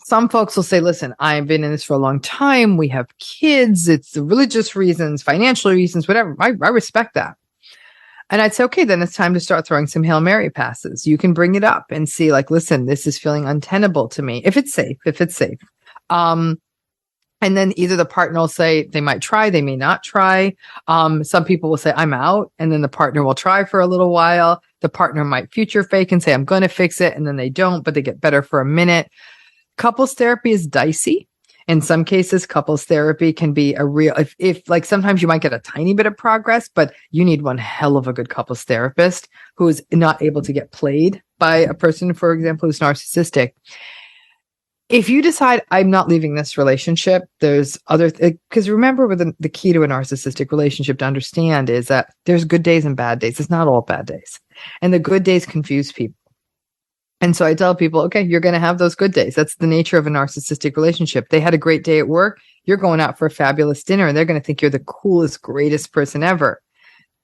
Speaker 3: Some folks will say, listen, I've been in this for a long time. We have kids. It's the religious reasons, financial reasons, whatever. I respect that. And I'd say, okay, then it's time to start throwing some Hail Mary passes. You can bring it up and see like, listen, this is feeling untenable to me. If it's safe. And then either the partner will say they might try, they may not try. Some people will say, I'm out. And then the partner will try for a little while. The partner might future fake and say, I'm going to fix it. And then they don't, but they get better for a minute. Couples therapy is dicey. In some cases, couples therapy can be a real, if like sometimes you might get a tiny bit of progress, but you need one hell of a good couples therapist who is not able to get played by a person, for example, who's narcissistic. If you decide I'm not leaving this relationship, there's other, because remember with the key to a narcissistic relationship to understand is that there's good days and bad days. It's not all bad days. And the good days confuse people. And so I tell people, okay, you're going to have those good days. That's the nature of a narcissistic relationship. They had a great day at work. You're going out for a fabulous dinner and they're going to think you're the coolest, greatest person ever.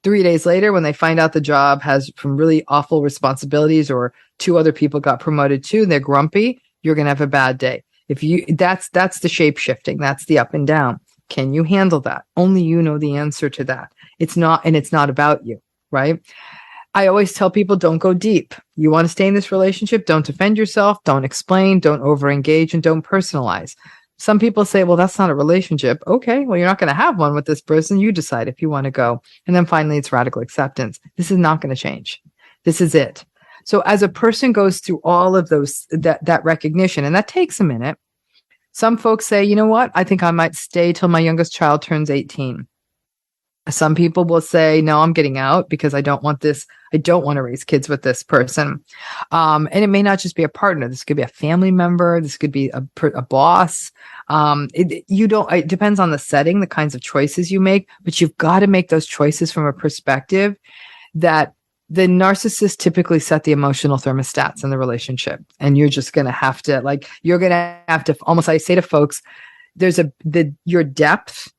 Speaker 3: 3 days later, when they find out the job has some really awful responsibilities or 2 other people got promoted too, and they're grumpy, you're going to have a bad day. That's the shape shifting. That's the up and down. Can you handle that? Only you know the answer to that. It's not about you, right? I always tell people, don't go deep. You want to stay in this relationship? Don't defend yourself. Don't explain. Don't overengage and don't personalize. Some people say, well, that's not a relationship. Okay, well, you're not going to have one with this person. You decide if you want to go. And then finally, it's radical acceptance. This is not going to change. This is it. So as a person goes through all of those, that recognition, and that takes a minute, some folks say, you know what? I think I might stay till my youngest child turns 18. Some people will say, no, I'm getting out because I don't want this. I don't want to raise kids with this person. And it may not just be a partner. This could be a family member. This could be a boss. It depends on the setting, the kinds of choices you make, but you've got to make those choices from a perspective that the narcissist typically set the emotional thermostats in the relationship. And you're just going to have to almost, I say to folks, your depth,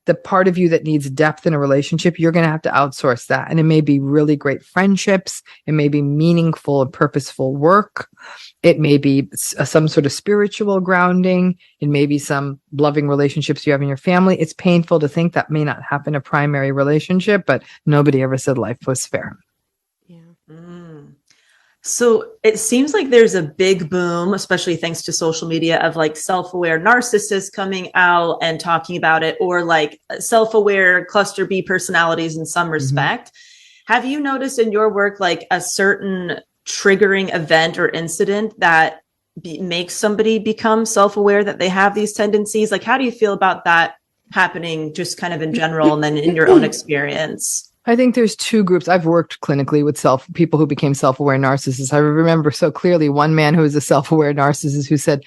Speaker 3: the part of you that needs depth in a relationship, you're going to have to outsource that. And it may be really great friendships. It may be meaningful and purposeful work. It may be some sort of spiritual grounding. It may be some loving relationships you have in your family. It's painful to think that may not happen in a primary relationship, but nobody ever said life was fair.
Speaker 1: Yeah.
Speaker 2: So it seems like there's a big boom, especially thanks to social media, of like self-aware narcissists coming out and talking about it, or like self-aware cluster B personalities in some respect. Have you noticed in your work like a certain triggering event or incident that makes somebody become self-aware that they have these tendencies? Like, how do you feel about that happening just kind of in general and then in your own experience?
Speaker 3: I think there's two groups. I've worked clinically with people who became self-aware narcissists. I remember so clearly one man who was a self-aware narcissist who said,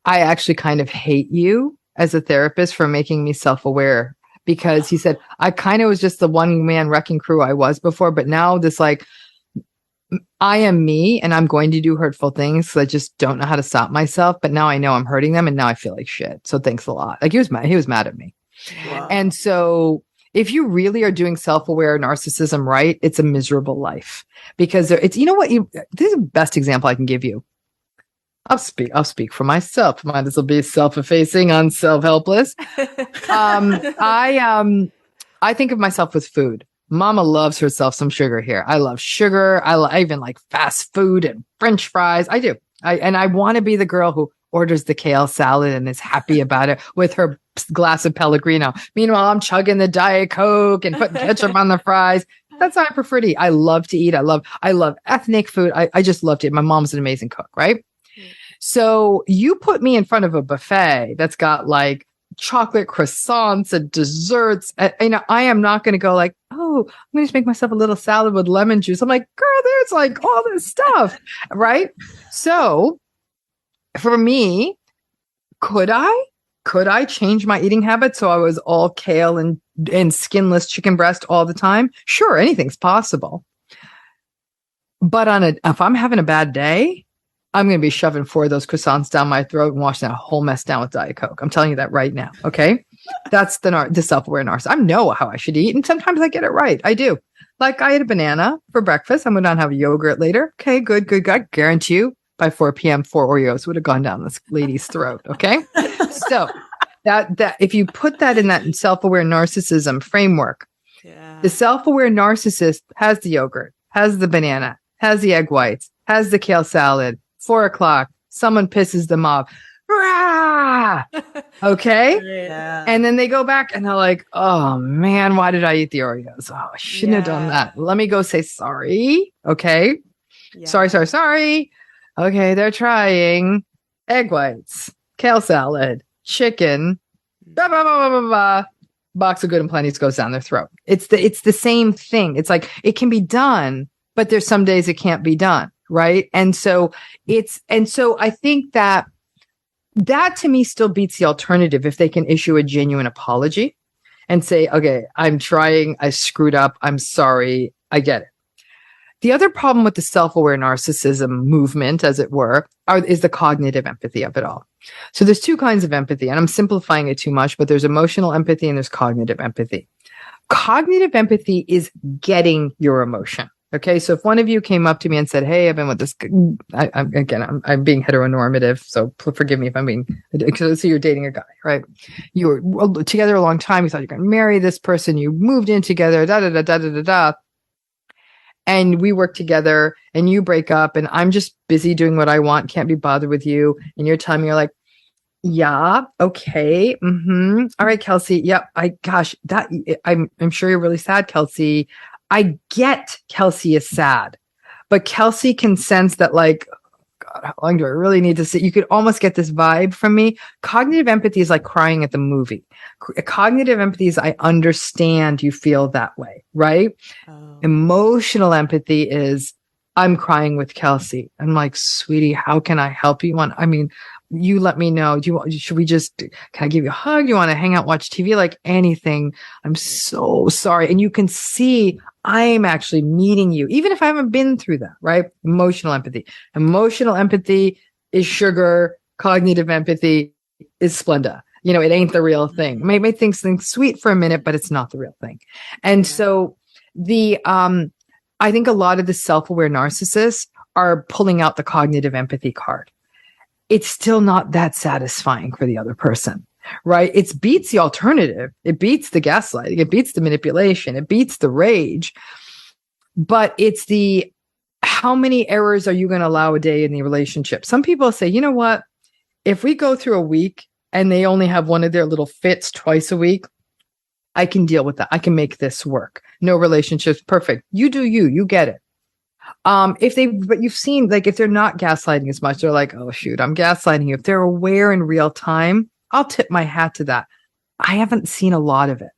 Speaker 3: I actually kind of hate you as a therapist for making me self-aware, because he said, I kind of was just the one man wrecking crew I was before, but now this like, I am me and I'm going to do hurtful things. So I just don't know how to stop myself. But now I know I'm hurting them and now I feel like shit. So thanks a lot. Like he was mad at me.
Speaker 2: Wow.
Speaker 3: And so if you really are doing self-aware narcissism right, it's a miserable life, because this is the best example I can give you. I'll speak for myself. Might as well be self-effacing on Self-Helpless. I think of myself with food. Mama loves herself some sugar here. I love sugar. I even like fast food and French fries. I do. I want to be the girl who orders the kale salad and is happy about it with her glass of Pellegrino. Meanwhile, I'm chugging the Diet Coke and putting ketchup on the fries. That's how I prefer to eat. I love to eat. I love ethnic food. I just love to eat. My mom's an amazing cook, right? So you put me in front of a buffet that's got like chocolate croissants and desserts. And, I am not going to go like, oh, I'm going to just make myself a little salad with lemon juice. I'm like, girl, there's like all this stuff, right? So for me, could I change my eating habits so I was all kale and skinless chicken breast all the time? Sure, anything's possible. But if I'm having a bad day, I'm going to be shoving 4 of those croissants down my throat and washing that whole mess down with Diet Coke. I'm telling you that right now. Okay. That's the self-aware narcissist. I know how I should eat. And sometimes I get it right. I do. Like I ate a banana for breakfast. I'm going to have a yogurt later. Okay, good. I guarantee you by 4 p.m., 4 Oreos would have gone down this lady's throat. Okay. So that if you put that in that self-aware narcissism framework, the self-aware narcissist has the yogurt, has the banana, has the egg whites, has the kale salad. 4 o'clock, someone pisses them off. Rah! Okay.
Speaker 2: Yeah.
Speaker 3: And then they go back and they're like, oh man, why did I eat the Oreos? Oh, I shouldn't have done that. Let me go say sorry. Okay. Yeah. Sorry. Okay. They're trying egg whites, kale salad, chicken, blah, blah, blah, blah, blah, blah. Box of Good and Plenty's goes down their throat. It's the same thing. It's like, it can be done, but there's some days it can't be done. Right. And so I think that to me still beats the alternative if they can issue a genuine apology and say, okay, I'm trying, I screwed up, I'm sorry, I get it. The other problem with the self-aware narcissism movement, as it were, is the cognitive empathy of it all. So there's 2 kinds of empathy, and I'm simplifying it too much, but there's emotional empathy and there's cognitive empathy. Cognitive empathy is getting your emotion. Okay, so if one of you came up to me and said, hey, I've been with this, I'm being heteronormative, so forgive me if I'm being, so you're dating a guy, right? You were together a long time, you thought you're going to marry this person, you moved in together, and we work together, and you break up, and I'm just busy doing what I want, can't be bothered with you, and you're telling me, you're like, Yeah. Okay. All right, Kelsey. Yep. I'm sure you're really sad, Kelsey. I get Kelsey is sad, but Kelsey can sense that, like, God, how long do I really need to see? You could almost get this vibe from me. Cognitive empathy is like crying at the movie. Cognitive empathy is, I understand you feel that way, right?
Speaker 1: Oh.
Speaker 3: Emotional empathy is, I'm crying with Kelsey. I'm like, sweetie, how can I help you? You let me know. Can I give you a hug? Do you want to hang out, watch TV? Like anything. I'm so sorry. And you can see I'm actually meeting you, even if I haven't been through that, right? Emotional empathy. Emotional empathy is sugar. Cognitive empathy is Splenda. It ain't the real thing. Maybe things sweet for a minute, but it's not the real thing. And so I think a lot of the self-aware narcissists are pulling out the cognitive empathy card. It's still not that satisfying for the other person, right? It beats the alternative. It beats the gaslighting. It beats the manipulation. It beats the rage. But it's how many errors are you going to allow a day in the relationship? Some people say, you know what? If we go through a week and they only have one of their little fits twice a week, I can deal with that. I can make this work. No relationship's perfect. You do you get it. But you've seen, like, if they're not gaslighting as much, they're like, oh shoot, I'm gaslighting you. If they're aware in real time, I'll tip my hat to that. I haven't seen a lot of it.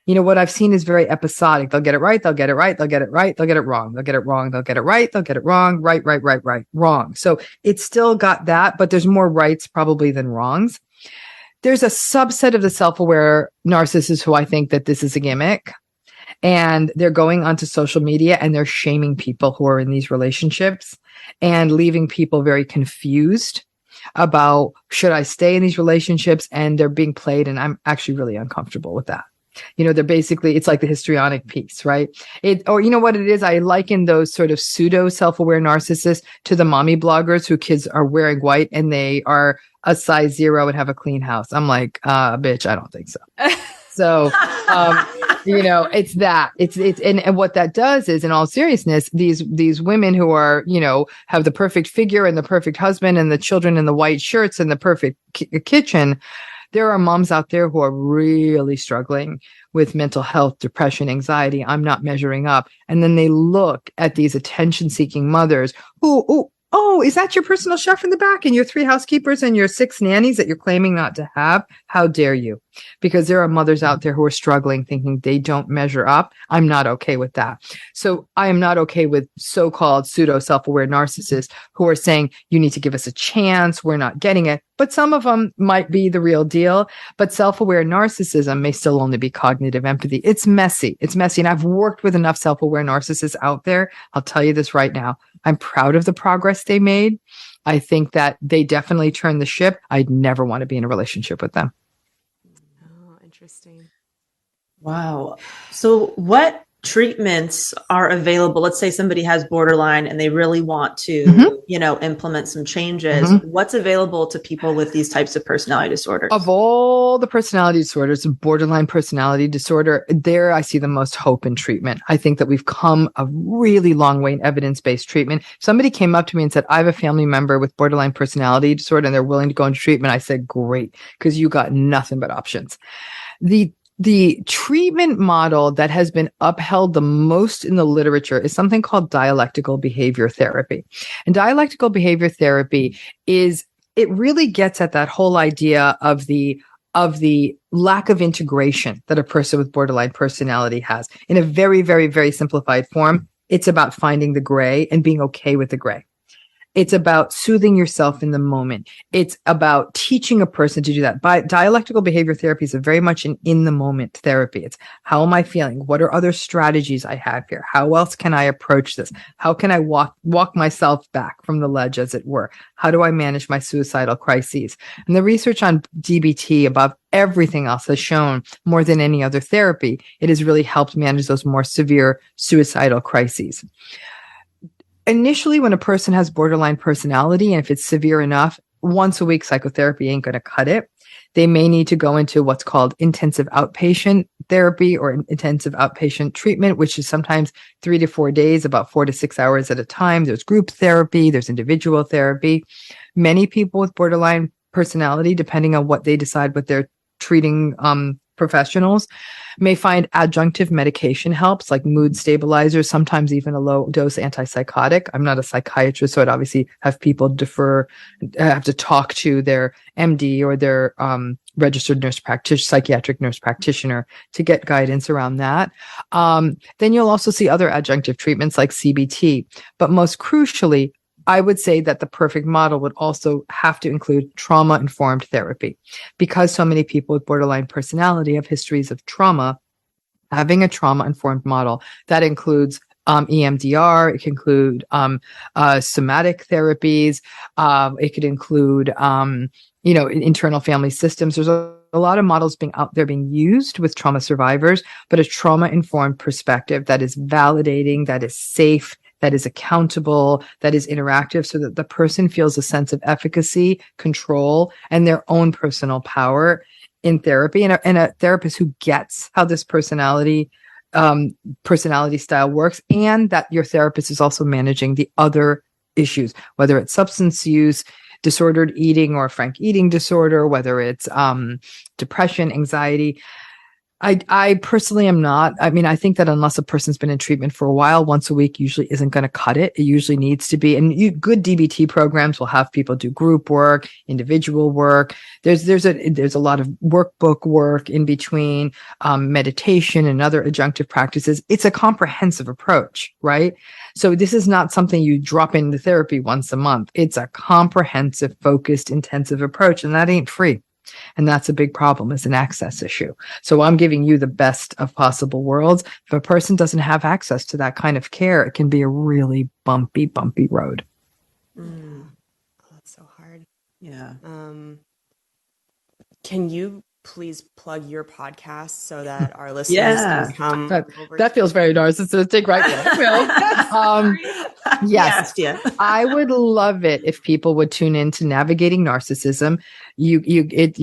Speaker 3: What I've seen is very episodic. They'll get it right. They'll get it right. They'll get it right. They'll get it wrong. They'll get it wrong. They'll get it right. They'll get it wrong. Right, wrong. So it's still got that, but there's more rights probably than wrongs. There's a subset of the self-aware narcissists who I think that this is a gimmick. And they're going onto social media and they're shaming people who are in these relationships and leaving people very confused about, should I stay in these relationships? And they're being played. And I'm actually really uncomfortable with that. They're basically, it's like the histrionic piece, right? Or you know what it is? I liken those sort of pseudo self-aware narcissists to the mommy bloggers who kids are wearing white and they are a size 0 and have a clean house. I'm like, bitch, I don't think so. So, it's that. And what that does is, in all seriousness, these women who are, have the perfect figure and the perfect husband and the children in the white shirts and the perfect kitchen. There are moms out there who are really struggling with mental health, depression, anxiety. I'm not measuring up. And then they look at these attention-seeking mothers who, oh, is that your personal chef in the back and your 3 housekeepers and your 6 nannies that you're claiming not to have? How dare you? Because there are mothers out there who are struggling, thinking they don't measure up. I'm not okay with that. So I am not okay with so-called pseudo self-aware narcissists who are saying, you need to give us a chance. We're not getting it. But some of them might be the real deal. But self-aware narcissism may still only be cognitive empathy. It's messy. And I've worked with enough self-aware narcissists out there. I'll tell you this right now. I'm proud of the progress they made. I think that they definitely turned the ship. I'd never want to be in a relationship with them.
Speaker 1: Oh, interesting.
Speaker 2: Wow. So what treatments are available? Let's say somebody has borderline and they really want to, implement some changes. What's available to people with these types of personality disorders? Of
Speaker 3: all the personality disorders, borderline personality disorder, there I see the most hope in treatment. I think that we've come a really long way in evidence-based treatment. Somebody came up to me and said, I have a family member with borderline personality disorder and they're willing to go into treatment. I said, great, because you got nothing but options. The treatment model that has been upheld the most in the literature is something called dialectical behavior therapy. And dialectical behavior therapy it really gets at that whole idea of the lack of integration that a person with borderline personality has. In a very, very, very simplified form, it's about finding the gray and being okay with the gray. It's about soothing yourself in the moment. It's about teaching a person to do that. Dialectical behavior therapy is very much an in-the-moment therapy. It's how am I feeling? What are other strategies I have here? How else can I approach this? How can I walk myself back from the ledge, as it were? How do I manage my suicidal crises? And the research on DBT, above everything else, has shown more than any other therapy, it has really helped manage those more severe suicidal crises. Initially, when a person has borderline personality, and if it's severe enough, once a week psychotherapy ain't going to cut it. They may need to go into what's called intensive outpatient therapy or intensive outpatient treatment, which is sometimes 3 to 4 days, about 4 to 6 hours at a time. There's group therapy, there's individual therapy. Many people with borderline personality, depending on what they decide with their treating professionals, may find adjunctive medication helps, like mood stabilizers, sometimes even a low dose antipsychotic. I'm not a psychiatrist, so I'd obviously have people have to talk to their MD or their registered nurse practitioner, psychiatric nurse practitioner to get guidance around that. Then you'll also see other adjunctive treatments like CBT. But most crucially, I would say that the perfect model would also have to include trauma-informed therapy. Because so many people with borderline personality have histories of trauma, having a trauma-informed model that includes EMDR, it can include somatic therapies, it could include internal family systems. There's a lot of models being used with trauma survivors, but a trauma-informed perspective that is validating, that is safe, that is accountable, that is interactive, so that the person feels a sense of efficacy, control, and their own personal power in therapy, and a therapist who gets how this personality style works, and that your therapist is also managing the other issues, whether it's substance use, disordered eating or frank eating disorder, whether it's depression, anxiety. I personally am not. I mean, I think that unless a person's been in treatment for a while, once a week usually isn't going to cut it. It usually needs to be, and good DBT programs will have people do group work, individual work. There's a lot of workbook work in between, meditation and other adjunctive practices. It's a comprehensive approach, right? So this is not something you drop into therapy once a month. It's a comprehensive, focused, intensive approach, and that ain't free. And that's a big problem. It's an access issue. So I'm giving you the best of possible worlds. If a person doesn't have access to that kind of care, it can be a really bumpy road.
Speaker 1: Oh, that's so hard.
Speaker 2: Yeah.
Speaker 1: Can you please plug your podcast so that our listeners can come over?
Speaker 3: That feels very narcissistic, right? Yes. I would love it if people would tune in to Navigating Narcissism. You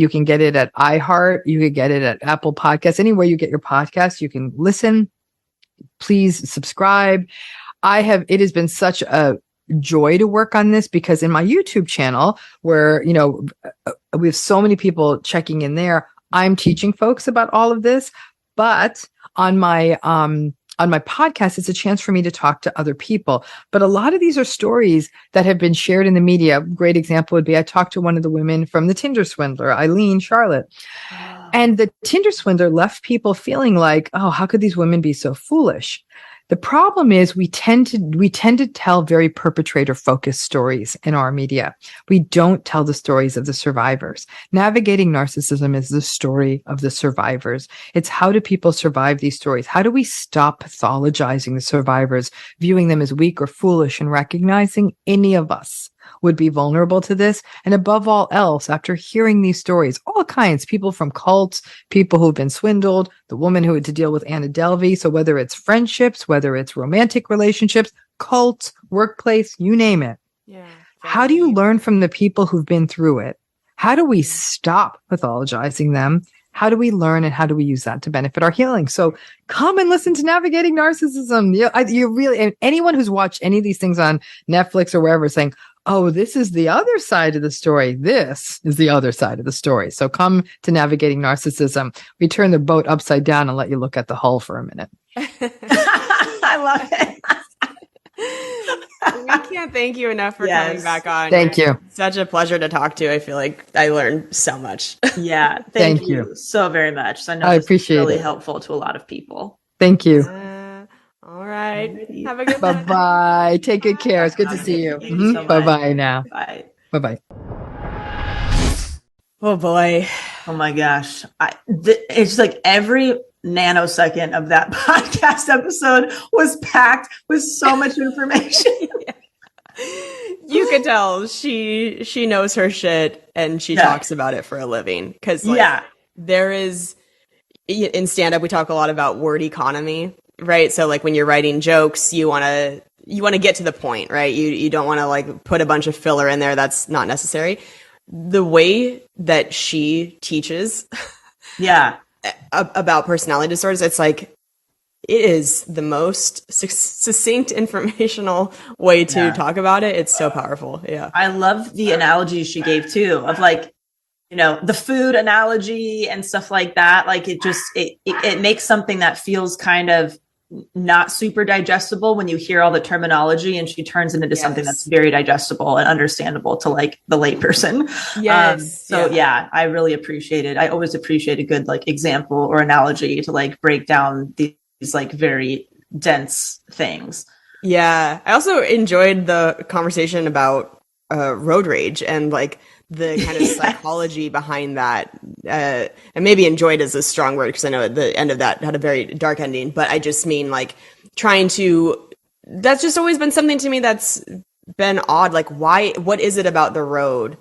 Speaker 3: can get it at iHeart. You could get it at Apple Podcasts. Anywhere you get your podcast, you can listen. Please subscribe. It has been such a joy to work on this, because in my YouTube channel, where, we have so many people checking in there, I'm teaching folks about all of this, but on my podcast, it's a chance for me to talk to other people. But a lot of these are stories that have been shared in the media. A great example would be, I talked to one of the women from the Tinder swindler, Eileen Charlotte. And the Tinder swindler left people feeling like, oh, how could these women be so foolish? The problem is we tend to tell very perpetrator-focused stories in our media. We don't tell the stories of the survivors. Navigating Narcissism is the story of the survivors. It's how do people survive these stories? How do we stop pathologizing the survivors, viewing them as weak or foolish, and recognizing any of us would be vulnerable to this? And above all else, after hearing these stories, all kinds, people from cults, people who've been swindled, the woman who had to deal with Anna Delvey. So whether it's friendships, whether it's romantic relationships, cults, workplace, you name it.
Speaker 1: Yeah.
Speaker 3: How do you learn from the people who've been through it? How do we stop pathologizing them? How do we learn, and how do we use that to benefit our healing? So come and listen to Navigating Narcissism. You really, and anyone who's watched any of these things on Netflix or wherever saying, oh, this is the other side of the story. This is the other side of the story. So come to Navigating Narcissism. We turn the boat upside down and let you look at the hull for a minute.
Speaker 2: I love it.
Speaker 1: We can't thank you enough for coming back on.
Speaker 3: Thank you.
Speaker 1: Such a pleasure to talk to. I feel like I learned so much.
Speaker 2: Yeah. Thank you so very much. I know
Speaker 3: I appreciate
Speaker 2: it's really
Speaker 3: it.
Speaker 2: helpful to a lot of people.
Speaker 3: Thank you.
Speaker 1: All right. Have a good
Speaker 3: one. Bye-bye. Take good care. It's good to see you.
Speaker 2: Thank you so much.
Speaker 3: Bye-bye now.
Speaker 2: Bye.
Speaker 3: Bye-bye.
Speaker 1: Oh, boy.
Speaker 2: Oh, my gosh. It's like every nanosecond of that podcast episode was packed with so much information.
Speaker 1: You could tell she knows her shit, and she talks about it for a living. Because there is, in stand-up, we talk a lot about word economy, right? So like when you're writing jokes, you want to get to the point, right? You don't want to like put a bunch of filler in there that's not necessary. The way that she teaches about personality disorders, it's like, it is the most succinct, informational way to talk about it. It's so powerful. Yeah.
Speaker 2: I love the analogy she gave too, of like, the food analogy and stuff like that. Like it makes something that feels kind of not super digestible when you hear all the terminology, and she turns it into something that's very digestible and understandable to like the layperson. I really appreciate it. I always appreciate a good like example or analogy to like break down these like very dense things.
Speaker 1: Yeah. I also enjoyed the conversation about road rage and like the kind of psychology behind that. And maybe enjoyed is a strong word because I know the end of that had a very dark ending, but I just mean like that's just always been something to me that's been odd. Like what is it about the road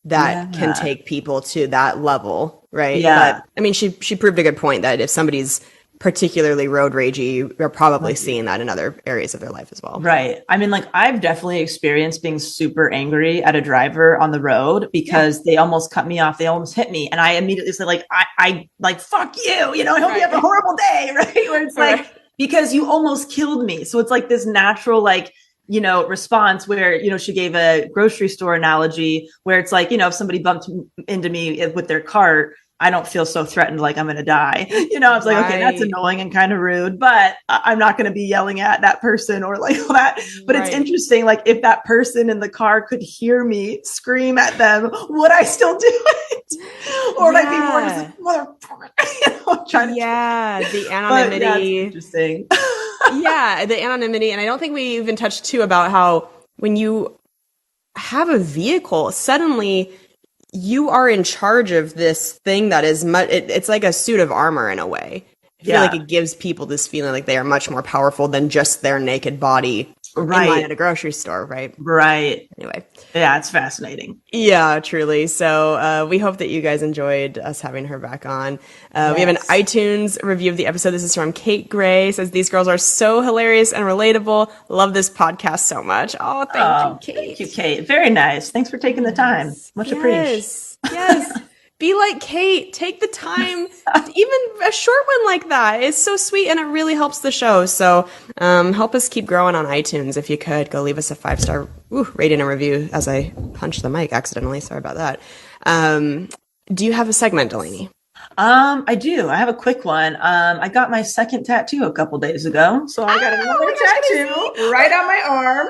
Speaker 1: that can take people to that level? Right.
Speaker 2: Yeah.
Speaker 1: But I mean, she proved a good point that if somebody's particularly road ragey, you're probably seeing that in other areas of their life as well.
Speaker 2: Right. I mean, like I've definitely experienced being super angry at a driver on the road because they almost cut me off. They almost hit me. And I immediately said like, I like, fuck you, I hope you have a horrible day. Right. Where it's like, because you almost killed me. So it's like this natural, like, response where, she gave a grocery store analogy where it's like, if somebody bumped into me with their cart, I don't feel so threatened like I'm going to die. I was like, okay, that's annoying and kind of rude, but I'm not going to be yelling at that person or like that. But it's interesting, like if that person in the car could hear me scream at them, would I still do it? Or would I be more just like, motherfucker?
Speaker 1: The anonymity.
Speaker 2: That's interesting.
Speaker 1: The anonymity. And I don't think we even touched too about how when you have a vehicle, suddenly you are in charge of this thing that is it's like a suit of armor in a way. I feel like it gives people this feeling like they are much more powerful than just their naked body in line at a grocery store, right?
Speaker 2: Right.
Speaker 1: Anyway.
Speaker 2: Yeah, it's fascinating.
Speaker 1: Yeah, truly. So we hope that you guys enjoyed us having her back on. We have an iTunes review of the episode. This is from Kate Gray. Says, these girls are so hilarious and relatable. Love this podcast so much. Oh, thank you, Kate.
Speaker 2: Thank you, Kate. Very nice. Thanks for taking the time. Much appreciated.
Speaker 1: Yes. Be like Kate. Take the time. Even a short one like that is so sweet, and it really helps the show. So help us keep growing on iTunes. If you could, go leave us a 5-star rating and review as I punched the mic accidentally. Sorry about that. Do you have a segment, Delaney?
Speaker 2: I do. I have a quick one. I got my second tattoo a couple days ago. So I got another tattoo right on my arm.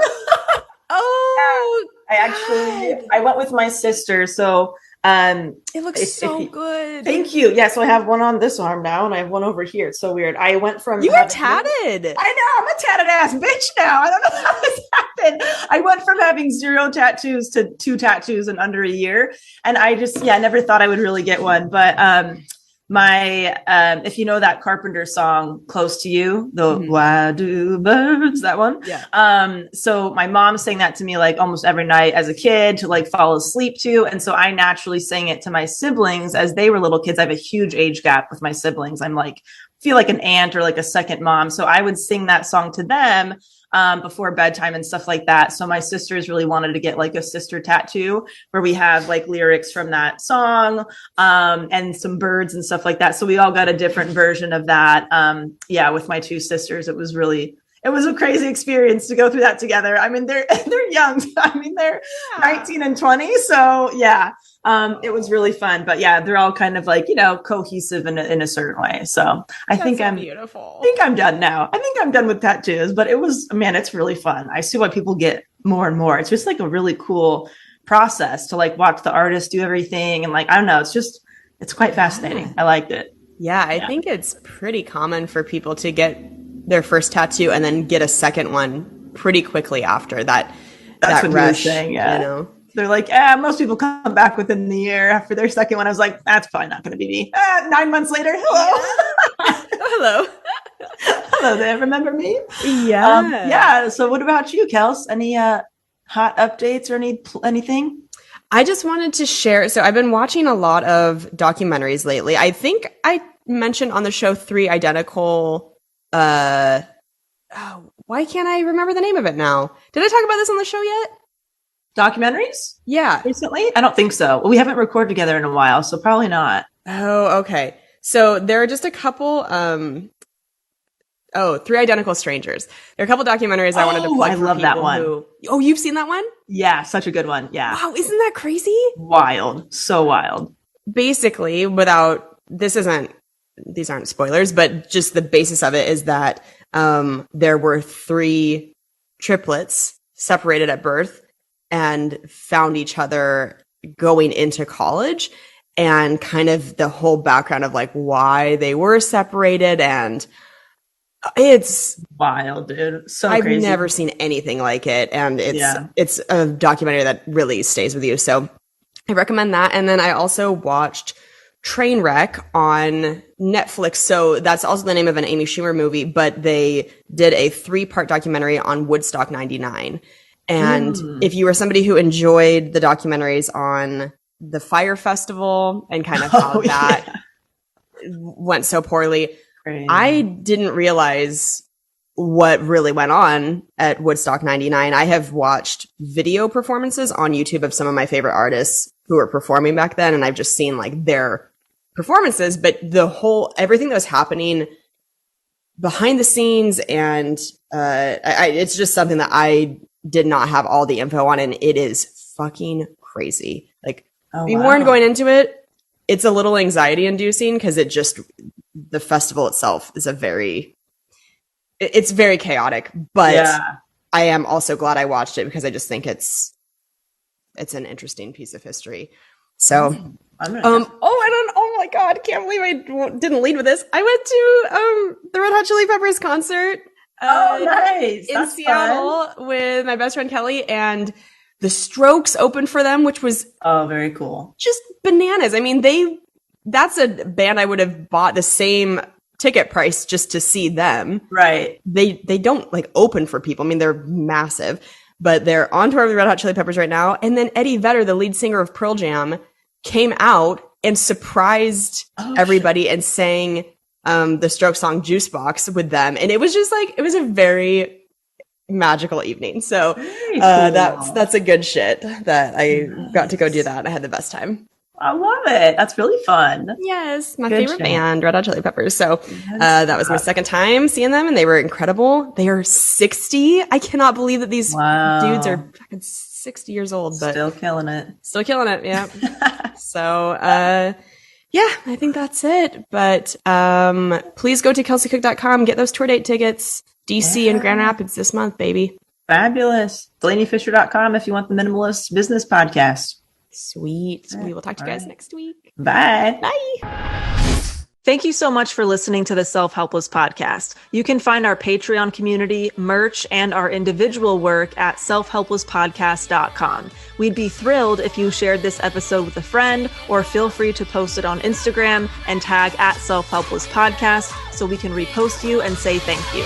Speaker 2: I went with my sister. So
Speaker 1: it looks so good.
Speaker 2: Thank you. Yeah, so I have one on this arm now, and I have one over here. It's so weird. I went from
Speaker 1: you were tatted.
Speaker 2: I know, I'm a tatted ass bitch now. I don't know how this happened. I went from having 0 tattoos to 2 tattoos in under a year, and I just never thought I would really get one. But my if you know that Carpenter song Close to You, the Why Do Birds, that one, so my mom sang that to me like almost every night as a kid to like fall asleep to, and so I naturally sang it to my siblings as they were little kids. I have a huge age gap with my siblings. I'm like feel like an aunt or like a second mom, so I would sing that song to them before bedtime and stuff like that. So my sisters really wanted to get like a sister tattoo where we have like lyrics from that song and some birds and stuff like that. So we all got a different version of that. With my 2 sisters, it was a crazy experience to go through that together. I mean, they're young. I mean, they're 19 and 20. So it was really fun. But they're all kind of like, cohesive in a certain way. So I think I'm beautiful. I think I'm done now. I think I'm done with tattoos, but it's really fun. I see why people get more and more. It's just like a really cool process to like watch the artist do everything. And like, I don't know, it's quite fascinating. I liked it.
Speaker 1: Yeah, I think it's pretty common for people to get their first tattoo and then get a second one pretty quickly after that.
Speaker 2: That's
Speaker 1: that
Speaker 2: what
Speaker 1: rush,
Speaker 2: you're saying, They're like, most people come back within the year after their second one. I was like, that's probably not going to be me. 9 months later, hello. Hello there. Remember me?
Speaker 1: Yeah.
Speaker 2: So what about you, Kels? Any hot updates or anything?
Speaker 1: I just wanted to share. So I've been watching a lot of documentaries lately. I think I mentioned on the show 3 identical. Why can't I remember the name of it now? Did I talk about this on the show yet?
Speaker 2: Documentaries?
Speaker 1: Yeah.
Speaker 2: Recently? I don't think so. We haven't recorded together in a while, so probably not.
Speaker 1: Oh, okay. So there are just a couple, 3 Identical Strangers. There are a couple documentaries I wanted to plug.
Speaker 2: I love that one.
Speaker 1: You've seen that one?
Speaker 2: Yeah, such a good one. Yeah.
Speaker 1: Wow, isn't that crazy?
Speaker 2: Wild. So wild.
Speaker 1: basically, these aren't spoilers, but just the basis of it is that there were 3 triplets separated at birth and found each other going into college, and kind of the whole background of like why they were separated. And it's
Speaker 2: wild, dude. So
Speaker 1: I've
Speaker 2: crazy.
Speaker 1: never seen anything like it. And it's a documentary that really stays with you. So I recommend that. And then I also watched Trainwreck on Netflix. So that's also the name of an Amy Schumer movie, but they did a 3-part documentary on Woodstock 99. And if you were somebody who enjoyed the documentaries on the Fire Festival and kind of how that went so poorly,
Speaker 2: Crazy.
Speaker 1: I didn't realize what really went on at Woodstock 99. I have watched video performances on YouTube of some of my favorite artists who were performing back then, and I've just seen like their performances, but everything that was happening behind the scenes, and it's just something that I did not have all the info on, and it is fucking crazy. Like, be warned going into it, it's a little anxiety inducing because the festival itself is it's very chaotic, but I am also glad I watched it because I just think it's an interesting piece of history. So, oh my God, can't believe I didn't lead with this. I went to the Red Hot Chili Peppers concert.
Speaker 2: Nice.
Speaker 1: In Seattle with my best friend Kelly, and the Strokes opened for them, which was
Speaker 2: very cool.
Speaker 1: Just bananas. I mean, that's a band I would have bought the same ticket price just to see them.
Speaker 2: Right.
Speaker 1: They don't like open for people. I mean, they're massive, but they're on tour with the Red Hot Chili Peppers right now. And then Eddie Vedder, the lead singer of Pearl Jam, came out and surprised everybody and sang the Strokes song Juice Box with them. And it was just like, it was a very magical evening. So
Speaker 2: cool.
Speaker 1: That's a good shit that I got to go do that. I had the best time.
Speaker 2: I love it. That's really fun.
Speaker 1: Yes, my favorite band, Red Hot Chili Peppers. So that was my second time seeing them, and they were incredible. They are 60. I cannot believe that these dudes are fucking 60 years old, but
Speaker 2: still killing it.
Speaker 1: Still killing it, yeah. So, yeah, I think that's it. But please go to kelseycook.com, get those tour date tickets. DC and Grand Rapids this month, baby.
Speaker 2: Fabulous. DelaneyFisher.com if you want the Minimalist Business Podcast.
Speaker 1: Sweet. We will talk to you guys next week.
Speaker 2: Bye.
Speaker 1: Bye.
Speaker 4: Thank you so much for listening to the Self-Helpless podcast. You can find our Patreon community, merch, and our individual work at selfhelplesspodcast.com. We'd be thrilled if you shared this episode with a friend, or feel free to post it on Instagram and tag at Self-Helpless Podcast so we can repost you and say thank you.